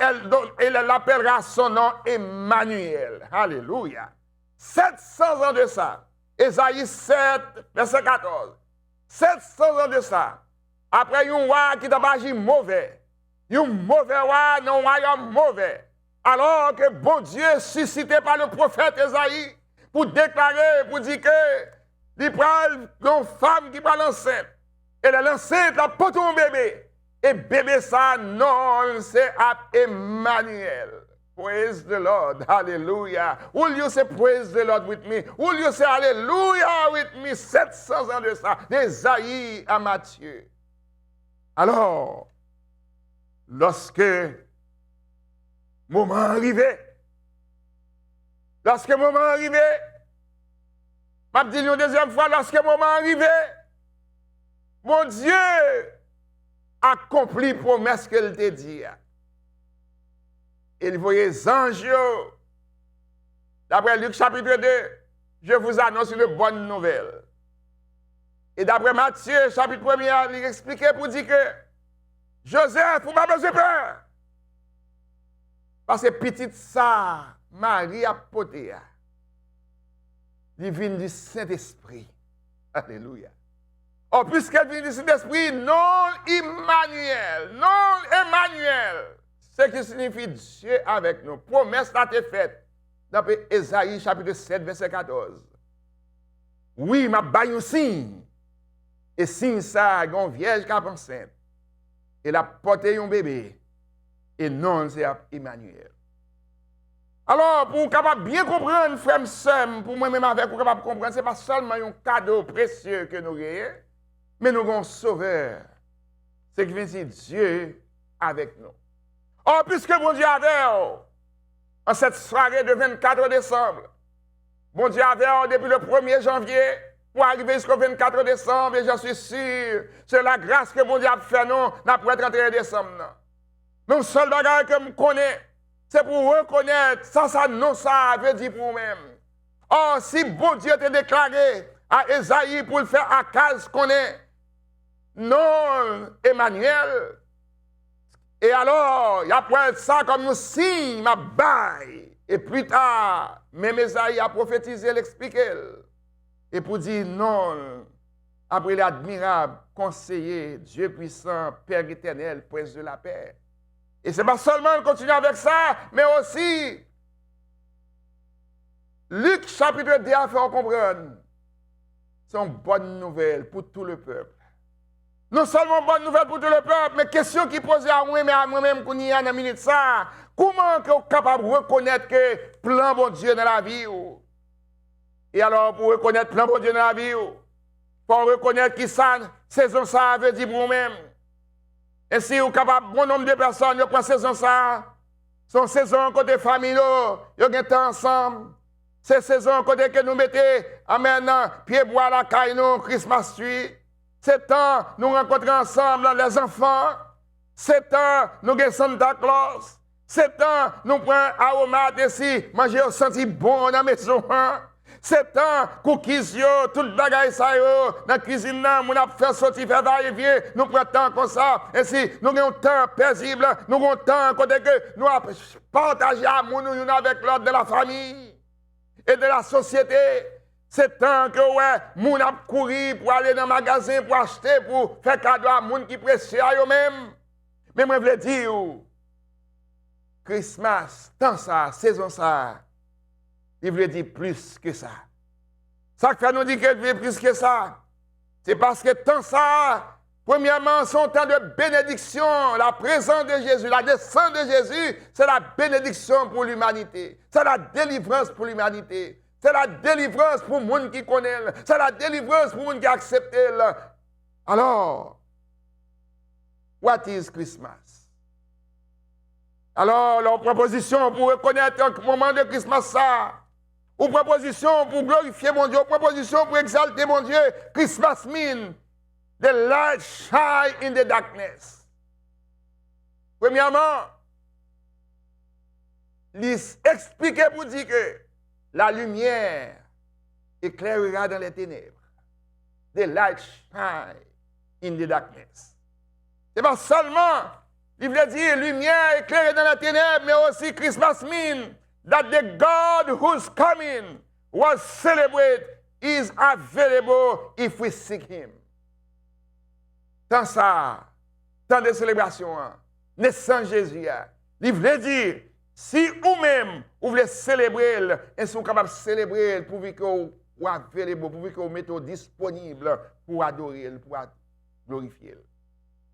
Speaker 5: elle l'appellera son nom Emmanuel. Alléluia. 700 ans de ça. Ésaïe 7, verset 14. 700 ans de ça. Après un roi qui t'a agi mauvais. Un mauvais roi dans un royaume mauvais. Alors que bon Dieu, suscité par le prophète Ésaïe, pour déclarer, pour dire que il prend une femme qui prend enceinte. Et l'enceinte a porté un bébé. Et bébé ça, non, c'est Emmanuel. Praise the Lord. Hallelujah. Will you say praise the Lord with me? Will you say hallelujah with me? 700 ans de ça. D'Ésaïe à Matthieu. Alors, lorsque moment arrivé, je dis une deuxième fois, lorsque le moment arrivé, mon Dieu accomplit la promesse qu'il t'a dit. Il voyait les anges. D'après Luc chapitre 2, je vous annonce une bonne nouvelle. Et d'après Matthieu chapitre 1, il expliquait pour dire que Joseph, vous n'avez pas besoin de peur. Parce que petite ça, Marie a porté. Divine du Saint-Esprit. Alléluia. Oh, puisqu'elle vient du Saint-Esprit, non Emmanuel. Ce qui signifie Dieu avec nous. Promesse a été faite. Dans Ésaïe chapitre 7, verset 14. Oui, m'a baillé un signe. Et signe ça, il y a une vierge qui est enceinte. Elle a porté un bébé. Et non, c'est Emmanuel. Alors, pour capable bien comprendre, frère, pour moi-même avec, pour capable comprendre, ce n'est pas seulement un cadeau précieux que nous avons, mais nous avons un sauveur. C'est qui veut dire Dieu avec nous. Oh, puisque bon Dieu avait, en cette soirée de 24 décembre, bon Dieu avait depuis le 1er janvier, pour arriver jusqu'au 24 décembre, et j'en suis sûr, c'est la grâce que bon Dieu a fait nous, après le 31 décembre. Mais le seul bagage que je connais, c'est pour reconnaître, ça, non, ça veut dire pour nous-mêmes. Oh, si bon Dieu t'a déclaré à Esaïe pour le faire à Akaz qu'on est, non, Emmanuel. Et alors, il y a pour ça comme un signe, ma baille. Et plus tard, même Esaïe a prophétisé, l'expliqué. Et pour dire non, après l'admirable conseiller, Dieu puissant, Père éternel, prince de la paix. Et ce n'est pas seulement continuer avec ça, mais aussi, Luc chapitre 2 a fait comprendre, c'est une bonne nouvelle pour tout le peuple. Non seulement bonne nouvelle pour tout le peuple, mais question qui pose à moi, mais à moi-même, qu'on y a dans la minute ça, comment qu'on est capable de reconnaître que plan bon Dieu dans la vie? Et alors, pour reconnaître plan bon Dieu dans la vie, il faut reconnaître qui ça, saison ça veut dire pour vous-même. Et si vous êtes capable, bon nombre de personnes, vous prenez saison ça, son saison côté famille, vous avez temps ensemble. C'est saison côté que nous mettons, maintenant, pied bois la caille, nous, Christmas tree. C'est temps, nous rencontrons ensemble les enfants. C'est temps, nous avons Santa Claus. C'est temps, nous prenons aromat ici, manger au senti bon dans la maison. C'est temps, cookies, tout le bagage, ça, dans la cuisine, nous avons fait sortir, faire va-et-vient, nous prenons temps comme ça. Ainsi, nous avons un temps paisible, nous avons un temps côté que nous partageons l'amour avec l'autre de la famille et de la société. C'est temps que nous avons couru pour aller dans le magasin, pour acheter, pour faire cadeau à gens qui précieux à eux-mêmes. Mais moi, je veux dire, Christmas, temps ça, saison ça, il veut dire plus que ça. Ça fait nous dire qu'il veut plus que ça. C'est parce que temps ça, premièrement, son temps de bénédiction, la présence de Jésus, la descente de Jésus, c'est la bénédiction pour l'humanité. C'est la délivrance pour l'humanité. C'est la délivrance pour les gens qui connaissent. C'est la délivrance pour les gens qui acceptent. Alors, what is Christmas? Alors, leur proposition pour reconnaître un moment de Christmas, ça, ou proposition pour glorifier mon Dieu, ou proposition pour exalter mon Dieu, Christmas means the light shine in the darkness. Premièrement, expliquer pour dire que la lumière éclairera dans les ténèbres. The light shine in the darkness. C'est pas seulement, il veut dire lumière éclairée dans les ténèbres, mais aussi Christmas means that the God who's coming was celebrated is available if we seek him. Tant ça, tant de célébrations, naissance Jésus, il veut dire, si vous-même, vous voulez célébrer, et sont capables de célébrer pour que vous soyez pour que vous mettez disponible pour adorer, pour glorifier.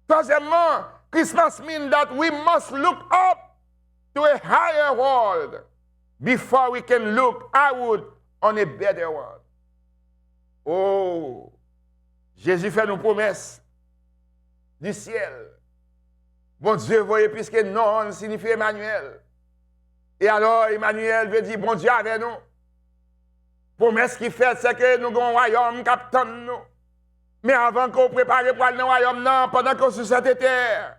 Speaker 5: Troisièmement, Christmas means that we must look up to a higher world before we can look outward on a better world. Oh, Jésus fait nos promesses du ciel. Bon Dieu, voyez, puisque non signifie Emmanuel. Et alors, Emmanuel veut dire, bon Dieu avec nous. Promesse qu'il fait, c'est que nous avons un royaume qui attend nous. Mais avant qu'on prépare pour aller dans le royaume, non, pendant qu'on est sur cette terre,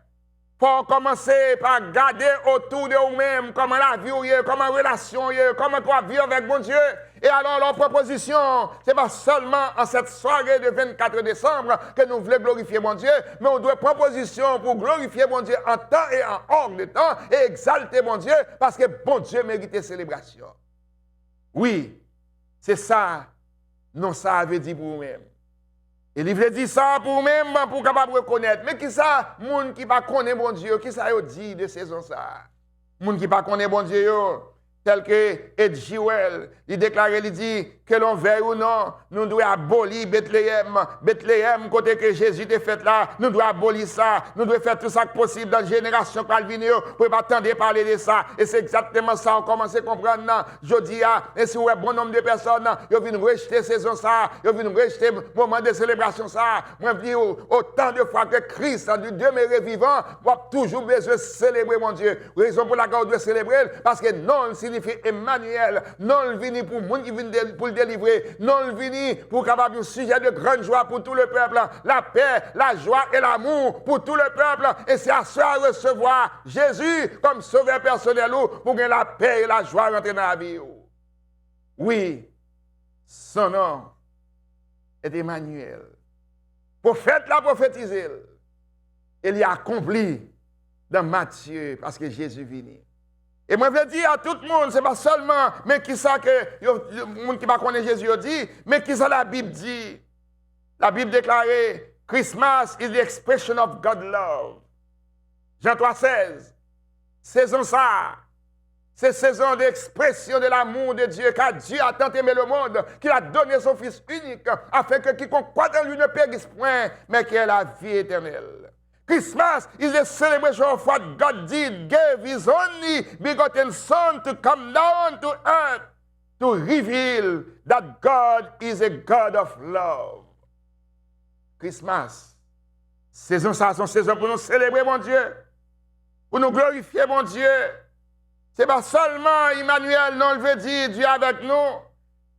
Speaker 5: il faut commencer par garder autour de vous-même comment la vie est, comment la relation est, comment on va vivre avec bon Dieu. Et alors, leur proposition, ce n'est pas seulement en cette soirée de 24 décembre que nous voulons glorifier mon Dieu, mais on doit prendre position pour glorifier mon Dieu en temps et en hors de temps et exalter mon Dieu parce que bon Dieu mérite célébration. Oui, c'est ça, non, ça veut dire pour vous-même. Et il veut dire ça pour vous-même, pour capable reconnaître. Mais qui ça, moun qui pas connaît bon Dieu, qui ça dit de saison ça? Moun qui pas connaît bon Dieu, tel que Ed Jewel, il déclare, il dit, que l'on veuille ou non, nous devons abolir Bethléem. Bethléem, côté que Jésus est fait là, nous devons abolir ça. Nous devons faire tout ça possible dans la génération qui va venir pour ne pas attendre parler de ça. Et c'est exactement ça, on commence à comprendre. Je dis, et si vous avez bon nombre de personnes, ils viennent rejeter saison ça, ils viennent rejeter moment de célébration ça. Moi, je dis, autant de fois que Christ a dû demeurer vivant, on a toujours besoin de célébrer mon Dieu. Raison pour laquelle on doit célébrer, parce que non signifie Emmanuel, non venu pour le monde qui vient pour le délivrer, non venu pour capable un sujet de grande joie pour tout le peuple, la paix, la joie et l'amour pour tout le peuple. Et c'est à ça recevoir Jésus comme sauveur personnel pour que la paix et la joie rentrent dans la vie. Oui, son nom est Emmanuel. Prophète l'a prophétisé. Il y a accompli dans Matthieu parce que Jésus vient. Et moi, je veux dire à tout le monde, ce n'est pas seulement, mais qui ça que le monde qui va connaître Jésus dit, mais qui ça la Bible dit. La Bible déclare, Christmas is the expression of God's love. Jean 3,16. Saison ça. C'est saison d'expression de l'amour de Dieu, car Dieu a tant aimé le monde qu'il a donné son Fils unique, afin que quiconque croit en lui ne périsse point, mais qu'il ait la vie éternelle. Christmas is the celebration of what God did, gave His only begotten Son to come down to earth to reveal that God is a God of love. Christmas, saison ça, c'est une saison pour nous célébrer mon Dieu, pour nous glorifier mon Dieu. Ce n'est pas seulement Emmanuel, non, le veut dire Dieu avec nous,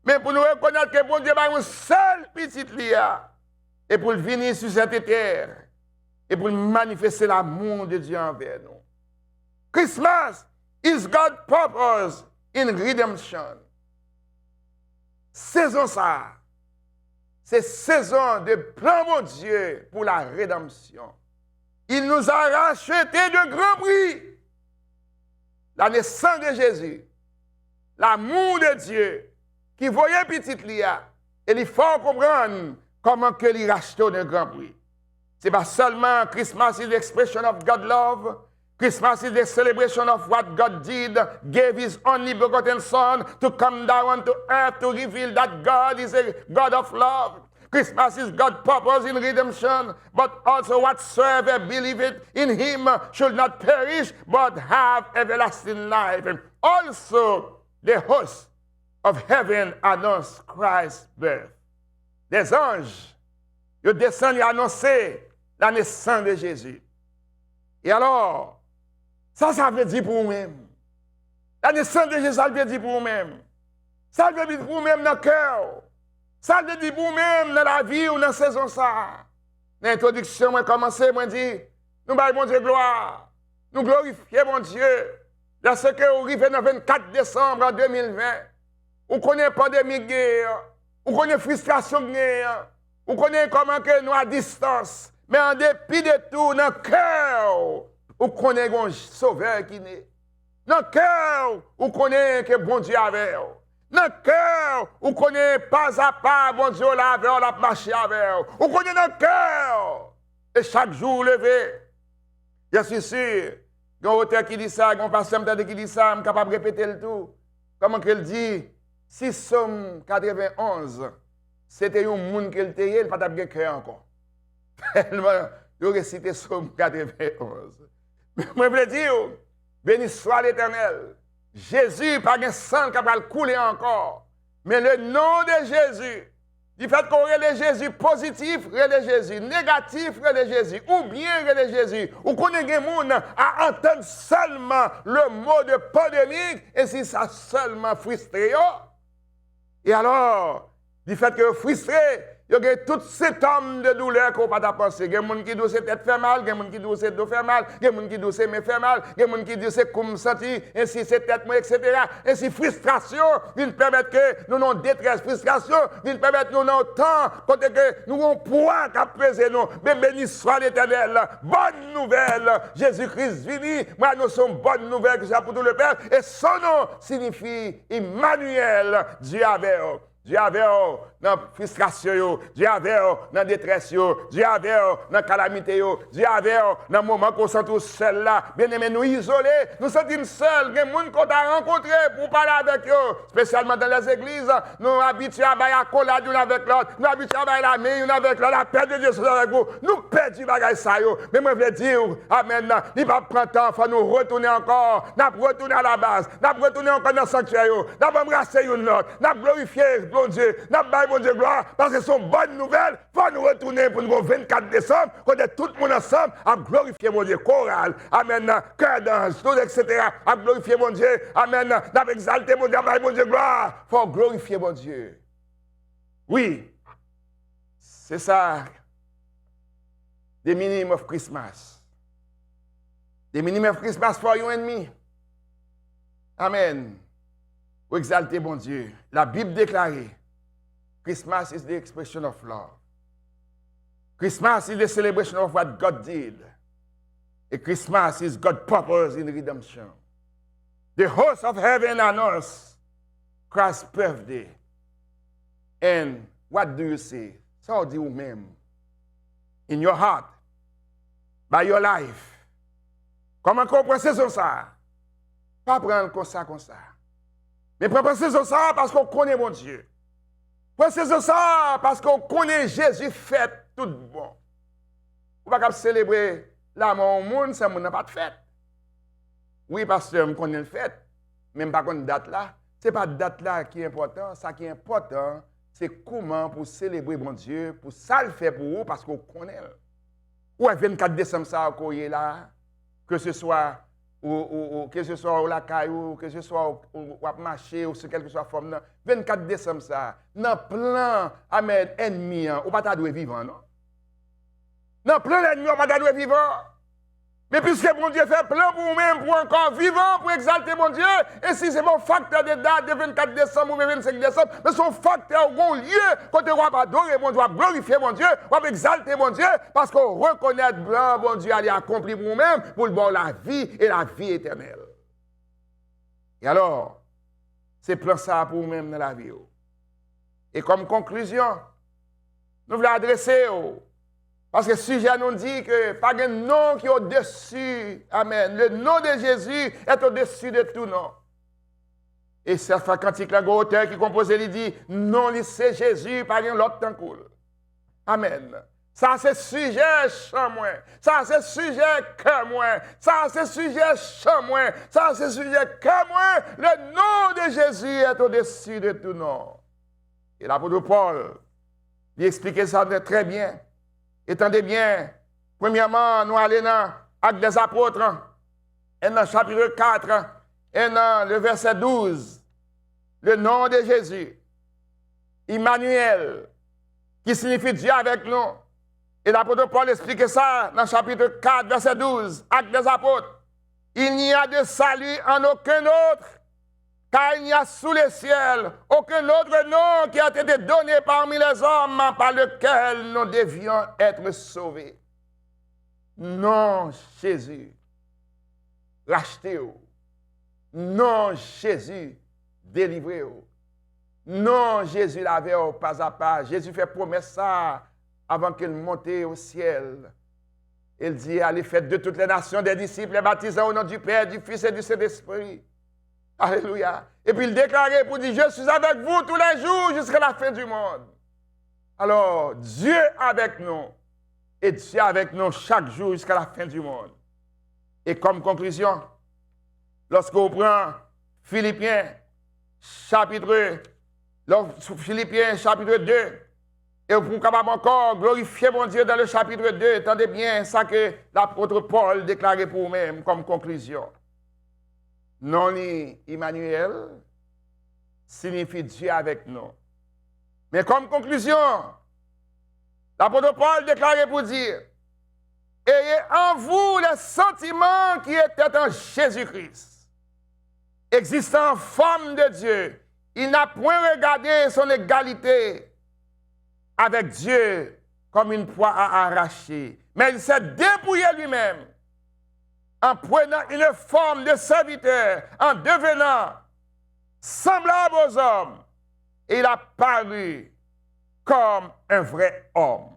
Speaker 5: mais pour nous reconnaître que bon Dieu a une seule petite lia, et pour venir sur cette terre, et pour manifester l'amour de Dieu envers nous. Christmas is God's purpose in redemption. Saison ça, c'est saison de plan mon Dieu pour la rédemption. Il nous a racheté de grands prix. La naissance de Jésus, l'amour de Dieu, qui voyait petite Lia, et il faut comprendre comment que il rachète de grands prix. Ce n'est pas seulement Christmas is the expression of God's love. Christmas is the celebration of what God did, gave His only begotten Son to come down to earth to reveal that God is a God of love. Christmas is God's purpose in redemption, but also whatsoever believeth in Him should not perish, but have everlasting life. And also, the host of heaven announced Christ's birth. Des anges, ils descendent et annoncent la naissance de Jésus. Et alors, ça veut dire pour vous-même. La naissance de Jésus, ça veut dire pour vous-même. Ça veut dire pour vous-même dans le cœur. Ça veut dire pour vous-même dans la vie ou dans la saison ça. Dans l'introduction, moi commencé, moi dit, nous baillons mon Dieu gloire. Nous glorifions mon Dieu. Dans ce que vous arrivez le 24 décembre 2020, vous connaissez la pandémie guerre, vous connaissez la frustration guerre, vous connaissez comment que nous à distance. Mais en dépit de tout, dans le cœur, vous connaissez un sauveur qui naît. Dans le cœur, vous connaissez que bon Dieu avait. Dans le cœur, vous connaissez pas à pas, bon Dieu l'avait, on a marché avec. Vous connaissez dans le cœur. Et chaque jour, levé. Je suis sûr, il y a un auteur qui dit ça, il y a un pasteur qui dit ça, je suis capable de répéter le tout. Comment qu'il dit? Si Somme 91, c'était un monde qui était, il n'a pas de cœur encore. Tellement, il a récité Somme 91. Mais moi, je veux dire, béni soit l'Éternel. Jésus, pas de sang qui va couler encore. Mais le nom de Jésus, du fait qu'on relève Jésus positif, relève Jésus négatif, relève Jésus, ou bien relève Jésus, ou qu'on ait des gens à entendre seulement le mot de pandémie, et si ça seulement frustré. Et alors, du fait que frustré, il y a tous ces hommes de douleur qu'on ne peut pas penser. Il y a des gens qui disent que tête fait mal, il y a des gens qui disent que dos fait mal, il y a des gens qui disent que main fait mal, il y a des gens qui disent que comme senti, ainsi c'est tête, etc. Ainsi frustration, il permet que nous avons détresse, frustration, il permet que nous avons temps, côté que nous avons poids qu'à peser nous. Mais béni soit l'Éternel. Bonne nouvelle, Jésus-Christ vini. Moi, nous sommes bonne nouvelle que c'est pour tout le peuple. Et son nom signifie Emmanuel, Dieu avec eux. Dieu avec eux. dans la frustration, Dieu avec dans la détresse, Dieu avec dans la calamité, Dieu avec dans le moment qu'on sent tout seul là. Bien aimé, nous isolés, nous sommes seuls, il y a des gens qu'on a rencontrés pour parler avec eux, spécialement dans les églises. Nous habitués à bailler à collade l'une avec l'autre, nous habitués à bailler la main l'une avec l'autre, la paix de Dieu soit avec vous. Nous perdons bagaille ça, mais moi je veux dire, amen, il va prendre temps, il faut nous retourner encore, nous retourner à la base, nous retourner encore dans le sanctuaire, nous embrasser une autre, nous glorifier bon Dieu, nous bailler bon Dieu gloire, parce que ce sont bonnes nouvelles, il faut nous retourner pour nous 24 décembre, quand tout le monde ensemble, à glorifier mon Dieu, chorale, amen, cœur d'ange, tout, etc., à glorifier mon Dieu, amen, nous exalter mon Dieu, bailler bon Dieu gloire, il faut glorifier mon Dieu. Oui, c'est ça, the meaning of Christmas. The meaning of Christmas for you and me. Amen. Vous exaltez mon Dieu. La Bible déclare, Christmas is the expression of love. Christmas is the celebration of what God did. And Christmas is God's purpose in redemption. The host of heaven and earth, Christ's birthday. And what do you say? Ça dit vous-même. In your heart, by your life. Comment comprendre saison ça? Pas prendre comme ça. Mais prendre saison ça parce qu'on connaît mon Dieu. Prendre saison ça parce qu'on connaît Jésus fait tout bon. On va pas célébrer l'amour au monde, ça n'a pas de fête. Oui, pasteur, on connaît le fête, même pas qu'on date là. C'est pas date là qui est important, ça qui est important, c'est comment pour célébrer mon Dieu, pour ça le faire pour vous parce qu'on connaît. Ou 24 décembre ça qu'on est là, que ce soit que ce soit au la caillou, que ce soit au marché ou sur quelque soit forme 24 décembre ça, dans plein amen ennemi, ou pas ta doit vivant non. Dans plein l'ennemi, on pas ta doit vivant. Mais puisque mon Dieu fait plein pour vous-même, pour encore vivant, pour exalter mon Dieu, et si c'est mon facteur de date de 24 décembre ou 25 décembre, mais son facteur au lieu, quand on va adorer mon Dieu, on va glorifier mon Dieu, on va exalter mon Dieu, parce qu'on reconnaît blanc, mon Dieu, aller accomplir pour nous-mêmes, pour le bon la vie et la vie éternelle. Et alors, c'est plein ça pour nous-mêmes dans la vie. Et comme conclusion, nous voulons adresser parce que le sujet nous dit que pas de nom qui est au-dessus. Amen. Le nom de Jésus est au-dessus de tout nom. Et c'est ce cantique là, auteur qui compose, il dit, non, c'est Jésus, pas de l'autre temps cool. Amen. Ça, c'est sujet chant moi. Ça, c'est sujet que moi. Ça, c'est sujet chant moi. Ça, c'est sujet que moi. Le nom de Jésus est au-dessus de tout nom. Et l'apôtre Paul, il expliquait ça très bien. Étendez bien, premièrement, nous allons dans Actes des Apôtres, et dans le chapitre 4, et dans le verset 12, le nom de Jésus, Emmanuel, qui signifie Dieu avec nous. Et l'apôtre Paul explique ça dans le chapitre 4, verset 12, Actes des Apôtres. Il n'y a de salut en aucun autre, car il n'y a sous le ciel aucun autre nom qui a été donné parmi les hommes par lequel nous devions être sauvés. Non, Jésus, rachetez-vous. Non, Jésus, délivrez-vous. Non, Jésus l'avait pas à pas. Jésus fait promesse ça avant qu'il monte au ciel. Il dit, allez, faites de toutes les nations des disciples, les baptisant au nom du Père, du Fils et du Saint-Esprit. Alléluia. Et puis il déclarait pour dire, je suis avec vous tous les jours jusqu'à la fin du monde. Alors, Dieu avec nous. Et Dieu avec nous chaque jour jusqu'à la fin du monde. Et comme conclusion, lorsqu'on prend Philippiens chapitre 2, et pour capable encore glorifier mon Dieu dans le chapitre 2, entendez bien ça que l'apôtre Paul déclarait pour lui-même comme conclusion. Non, Emmanuel signifie Dieu avec nous. Mais comme conclusion, l'apôtre Paul déclarait pour dire, ayez en vous les sentiments qui étaient en Jésus-Christ. Existant en forme de Dieu, il n'a point regardé son égalité avec Dieu comme une proie à arracher, mais il s'est dépouillé lui-même en prenant une forme de serviteur, en devenant semblable aux hommes. Et il a paru comme un vrai homme.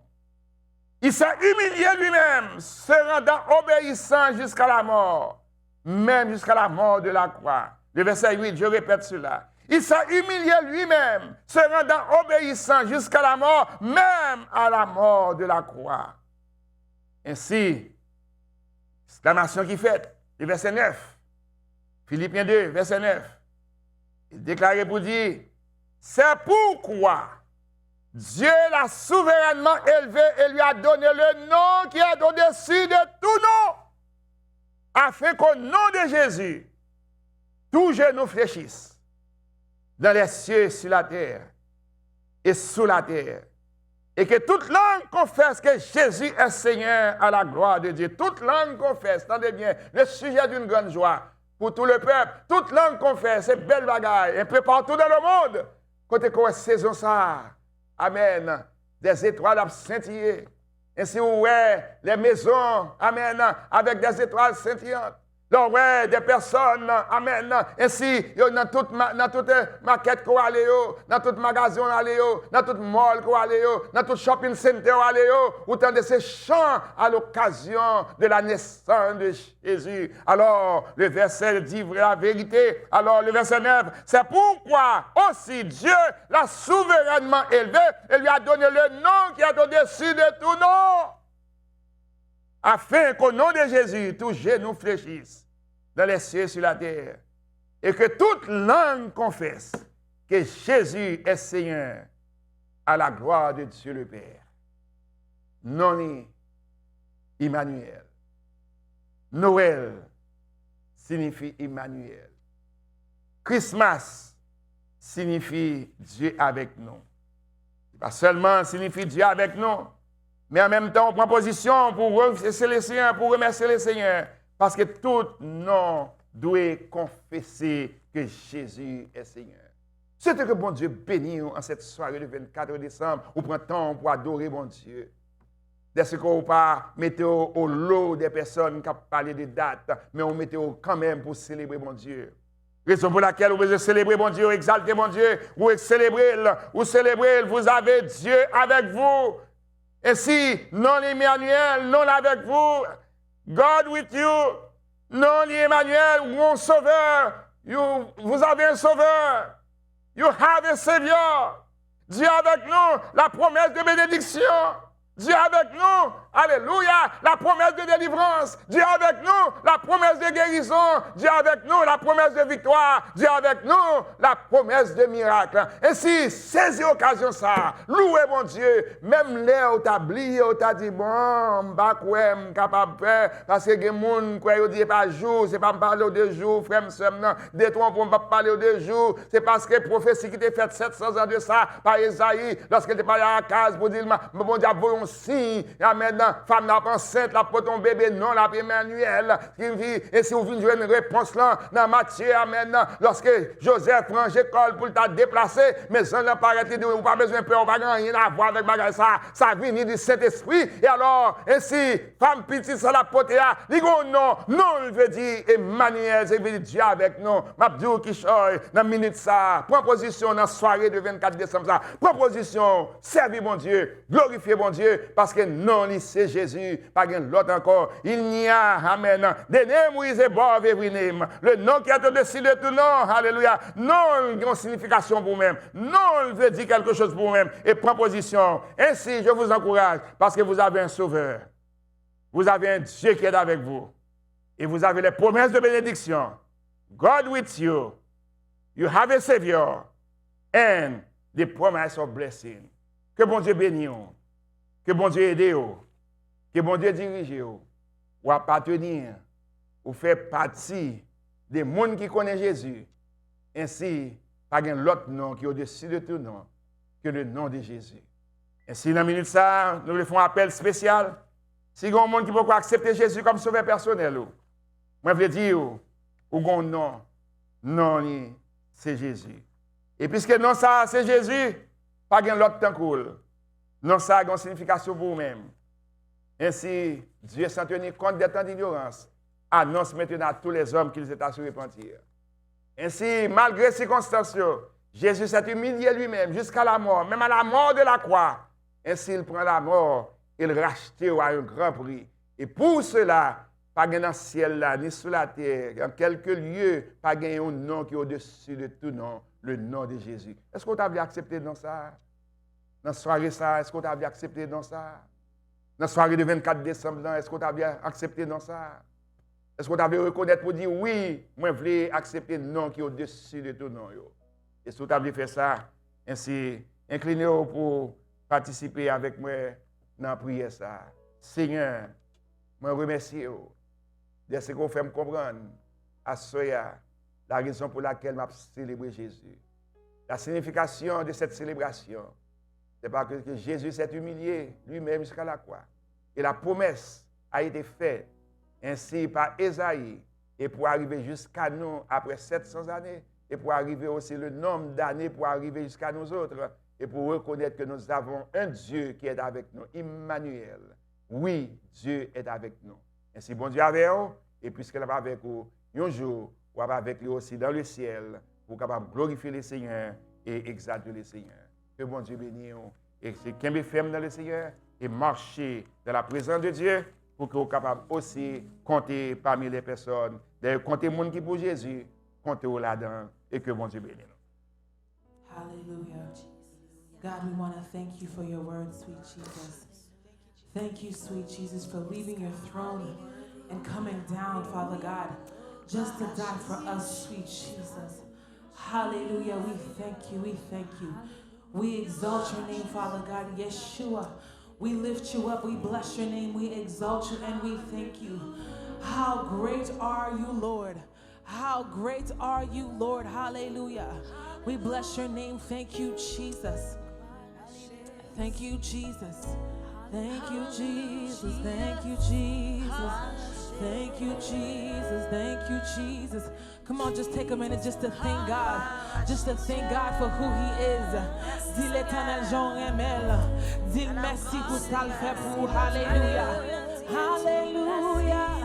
Speaker 5: Il s'est humilié lui-même, se rendant obéissant jusqu'à la mort, même jusqu'à la mort de la croix. Le verset 8, je répète cela. Il s'est humilié lui-même, se rendant obéissant jusqu'à la mort, même à la mort de la croix. Ainsi, exclamation qui fait, le verset 9, Philippiens 2, verset 9, il déclarait pour dire, c'est pourquoi Dieu l'a souverainement élevé et lui a donné le nom qui est au-dessus de tout nom, afin qu'au nom de Jésus, tout genou fléchisse, dans les cieux, sur la terre et sous la terre, et que toute langue confesse que Jésus est Seigneur à la gloire de Dieu. Toute langue confesse, attendez bien, le sujet d'une grande joie pour tout le peuple, toute langue confesse, c'est belle bagaille, un peu partout dans le monde, côté qu'on saison ça. Amen. Des étoiles à scintiller. Ainsi, ouais, les maisons, amen, avec des étoiles scintillantes. Donc, ouais, des personnes, amen. Ainsi, dans toute maquette qu'on allait, dans tout magasin qu'on allait, dans tout mall qu'on allait, dans tout shopping center qu'on allait, autant de ces chants à l'occasion de la naissance de Jésus. Alors, le verset dit la vérité. Alors, le verset 9, c'est pourquoi aussi Dieu l'a souverainement élevé et lui a donné le nom qui est au-dessus de tout nom, afin qu'au nom de Jésus, tout genou fléchisse dans les cieux et sur la terre, et que toute langue confesse que Jésus est Seigneur à la gloire de Dieu le Père. Noni Emmanuel. Noël signifie Emmanuel. Christmas signifie Dieu avec nous. Pas seulement signifie Dieu avec nous, mais en même temps, on prend position pour remercier le Seigneur, parce que tout nom doit confesser que Jésus est Seigneur. C'est que bon Dieu bénit en cette soirée du 24 décembre, on prend temps pour adorer bon Dieu. Dès ce qu'on pas mettez au lot des personnes qui parlent de dates, mais on mettez quand même pour célébrer bon Dieu. Raison pour laquelle vous pouvez célébrer bon Dieu, exalter bon Dieu, ou célébrer, vous avez Dieu avec vous. Ainsi, non Emmanuel, non avec vous. God with you. Non Emmanuel, mon sauveur. Vous avez un sauveur. You have a savior. Dieu avec nous, la promesse de bénédiction. Dieu avec nous, alléluia, la promesse de délivrance. Dieu avec nous, la promesse de guérison. Dieu avec nous, la promesse de victoire. Dieu avec nous, la promesse de miracle. Ainsi, saisis l'occasion ça. Louez mon Dieu. Même là où tu as oublié, où tu as dit, bon, je suis capable de faire, parce que les gens qui disent pas jour, c'est pas parler aux 2 jours, frère, non, détrompons pas parler aux 2 jours. C'est parce que la prophétie qui était faite 700 ans de ça par Esaïe, lorsqu'il était parlé à la case pour dire, bon Dieu, voyons signe, maintenant, femme n'a pas enceinte, la pour ton bébé, non, la Emmanuel, et si vous venez jouer une réponse là, dans Matthieu, maintenant, lorsque Joseph prend Jacob pour t'a déplacer, mais ça n'a pas arrêté de vous pas besoin de peur, on va rien à voir avec bagage ça vient du Saint-Esprit, et alors, ainsi, femme petite, ça la pote, dit non, il veut dire Emmanuel, c'est veut dire Dieu avec nous, Mabdou qui choy, dans minute ça, prends position dans la soirée de 24 décembre ça, prends position, servir mon Dieu, glorifier mon Dieu, parce que non, c'est Jésus, pas l'autre encore. Il n'y a, amen. The name is above every name. Le nom qui est au-dessus de tout nom, alléluia. Non, il a une signification pour vous-même. Non, il veut dire quelque chose pour vous-même. Et prends position. Ainsi, je vous encourage, parce que vous avez un sauveur. Vous avez un Dieu qui est avec vous. Et vous avez les promesses de bénédiction. God with you. You have a Savior. And the promise of blessing. Que bon Dieu bénisse. Que bon Dieu aide vous, que bon Dieu dirige vous, ou appartenir, ou faire partie des gens qui connaissent Jésus. Ainsi, pas l'autre nom qui est au-dessus de tout nom que le nom de Jésus. Ainsi, dans la minute ça, nous le faisons un appel spécial. Si il y a un monde qui peut accepter Jésus comme sauveur personnel, moi je veux dire, ou un nom, non, c'est Jésus. Et puisque non ça, c'est Jésus, pas l'autre temps cool. Non, ça a une signification pour vous-même. Ainsi, Dieu, sans tenir compte des temps d'ignorance, annonce maintenant à tous les hommes qu'ils étaient à se repentir. Ainsi, malgré ces circonstances, Jésus s'est humilié lui-même jusqu'à la mort, même à la mort de la croix. Ainsi, il prend la mort, il rachète à un grand prix. Et pour cela, pas dans le ciel là, ni sous la terre, dans quelques lieux, pas un nom qui est au-dessus de tout nom, le nom de Jésus. Est-ce qu'on t'a accepté dans ça? Dans la soirée ça, est-ce qu'on t'a accepté dans ça? Dans la soirée du 24 décembre, est-ce qu'on t'a accepté dans ça? Est-ce qu'on t'a reconnaître pour dire oui, moi je veux accepter le nom qui est au-dessus de tout nom? Et si vous avez fait ça, ainsi, inclinez-vous pour participer avec moi dans la prière. Ça. Seigneur, je remercie vous de ce que vous faites me comprendre à Soya, la raison pour laquelle je célébrer Jésus. La signification de cette célébration, c'est parce que Jésus s'est humilié lui-même jusqu'à la croix. Et la promesse a été faite ainsi par Ésaïe et pour arriver jusqu'à nous après 700 années. Et pour arriver aussi le nombre d'années pour arriver jusqu'à nous autres, et pour reconnaître que nous avons un Dieu qui est avec nous, Emmanuel. Oui, Dieu est avec nous. Ainsi, bon Dieu avec vous, et puisqu'il est avec vous, un jour, ou avec lui aussi dans le ciel, pour capable glorifier le Seigneur et exalter le Seigneur. Que bon Dieu bénisse vous, et c'est qu'un be ferme dans le Seigneur, et marcher dans la présence de Dieu, pour que vous capable aussi compter parmi les personnes, compter les gens qui pour Jésus, compter là-dedans. Et que bon Dieu bénisse.
Speaker 2: Hallelujah. God, we want to thank you for your word, sweet Jesus. Thank you, sweet Jesus, for leaving your throne and coming down, Father God, just to die for us, sweet Jesus. Hallelujah. We thank you. We thank you. We exalt your name, Father God, Yeshua. We lift you up. We bless your name. We exalt you and we thank you. How great are you, Lord? How great are you, Lord? Hallelujah. We bless your name. Thank you, Jesus. Thank you, Jesus. Thank you, Jesus. Thank you, Jesus. Thank you, Jesus. Thank you, Jesus. Come on, just take a minute just to thank God. Just to thank God for who He is. Dis l'Éternel, j'en aime. Dis merci pour ça le fait pour. Hallelujah. Hallelujah.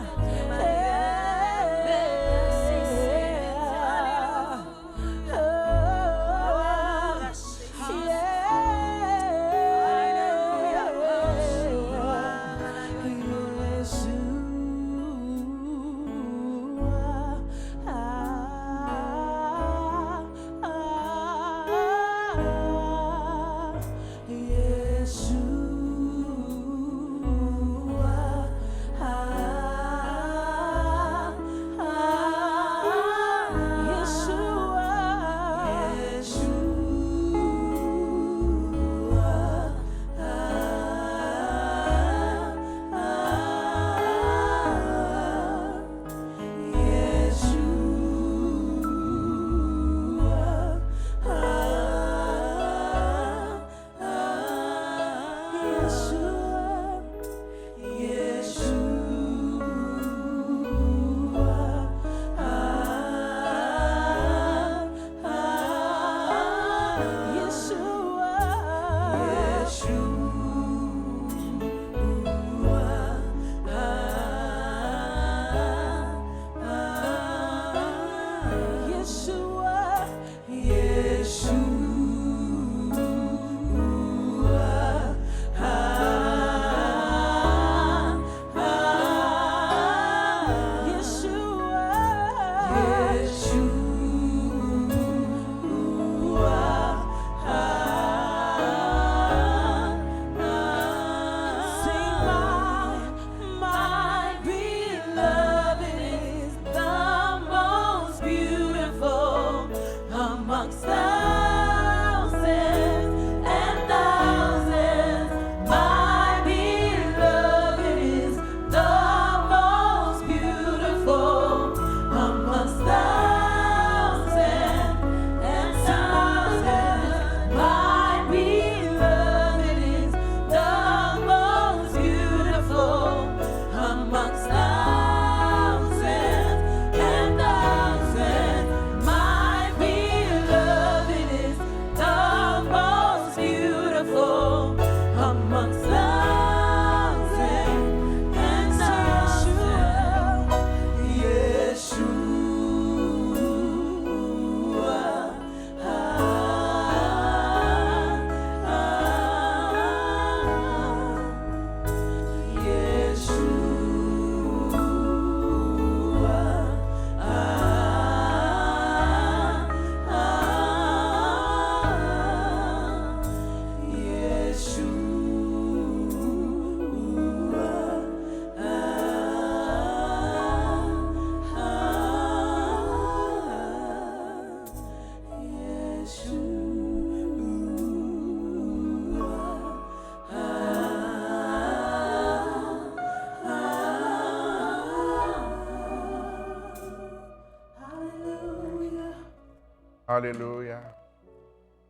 Speaker 5: Alléluia.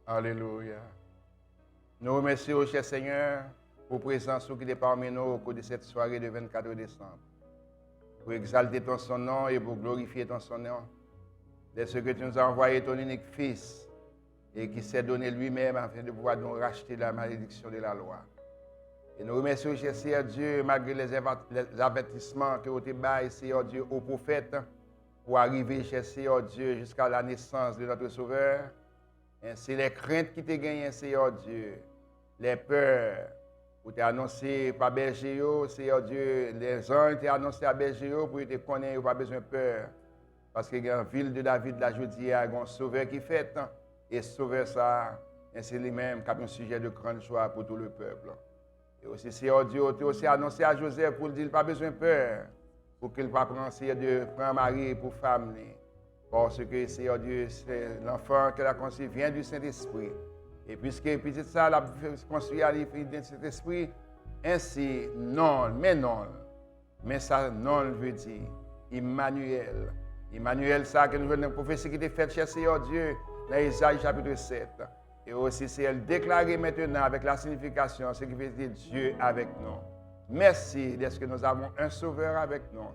Speaker 5: Alléluia. Nous remercions, cher Seigneur, pour présence qui est parmi nous au cours de cette soirée de 24 décembre. Pour exalter ton son nom et pour glorifier ton son nom. De ce que tu nous as envoyé ton unique Fils et qui s'est donné lui-même afin de pouvoir nous racheter de la malédiction de la loi. Et nous remercions, cher Seigneur Dieu, malgré les avertissements que vous avez baillés, Seigneur Dieu, aux prophètes, pour arriver, cher Seigneur Dieu, jusqu'à la naissance de notre Sauveur. Ainsi, les craintes qui t'ont gagnées, Seigneur Dieu, les peurs, pour t'annoncer par berger, Seigneur Dieu, les anges t'ont annoncé à berger pour te connaître, pas besoin de peur. Parce que dans la ville de David, la Judée, il y a un Sauveur qui fait, et Sauveur ça, ainsi lui-même, qui a un sujet de grande joie pour tout le peuple. Et aussi, Seigneur Dieu, tu as aussi annoncé à Joseph pour lui dire, pas besoin de peur, pour qu'il ne pas prendre Marie pour femme. Parce que, Seigneur Dieu, c'est l'enfant qu'elle a conçu vient du Saint-Esprit. Et puisque petit ça, elle a construit à l'effet du Saint-Esprit, ainsi, non, mais ça, non veut dire Emmanuel. Emmanuel, ça, que nous venons de prophétie qui était faite chez Seigneur Dieu, dans Isaïe chapitre 7. Et aussi, c'est elle déclarée maintenant avec la signification, ce qui veut dire Dieu avec nous. Merci parce que nous avons un Sauveur avec nous.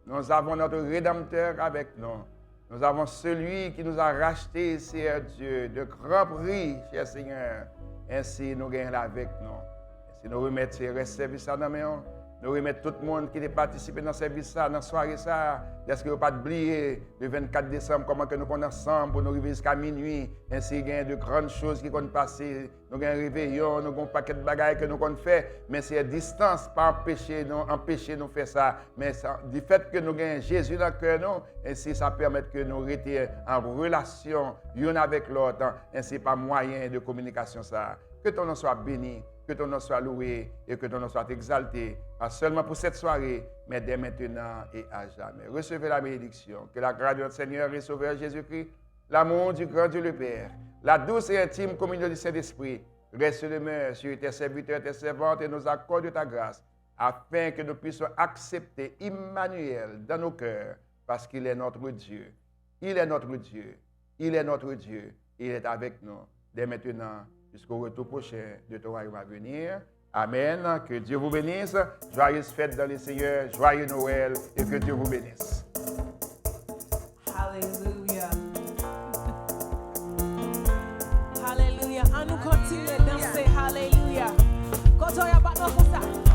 Speaker 5: Nous avons notre Rédempteur avec nous. Nous avons celui qui nous a rachetés, Seigneur Dieu, de grand prix, cher Seigneur. Ainsi, nous gagnons avec nous. Ainsi, nous remettons ces services dans nos mains. Nous remettons tout le monde qui a participé dans ce service, dans la soirée. Est-ce que vous ne pas oublier le 24 décembre, comment que nous sommes ensemble pour nous arriver jusqu'à minuit. Ainsi, il y a de grandes choses qui vont passer. Nous avons un réveillon, nous avons un paquet de bagages que nous avons fait. Mais c'est à distance, pas empêcher nous de faire ça. Mais du fait que nous avons Jésus dans le cœur, ainsi ça permet que nous restions en relation l'un avec l'autre. Ainsi, par moyen de communication. Que ton nom soit béni. Que ton nom soit loué et que ton nom soit exalté, pas seulement pour cette soirée, mais dès maintenant et à jamais. Recevez la bénédiction. Que la grâce de notre Seigneur et Sauveur Jésus-Christ, l'amour du grand Dieu le Père, la douce et intime communion du Saint-Esprit reste demeure sur tes serviteurs, tes servantes et nous accorde ta grâce, afin que nous puissions accepter Emmanuel dans nos cœurs, parce qu'il est notre Dieu. Il est notre Dieu. Il est notre Dieu. Il est avec nous dès maintenant. Jusqu'au retour prochain de ton royaume à venir. Amen. Que Dieu vous bénisse. Joyeuse fête dans le Seigneur. Joyeux Noël. Et que Dieu vous bénisse.
Speaker 2: Hallelujah. Hallelujah. On nous continue de danser. Hallelujah. Quand on y a pas de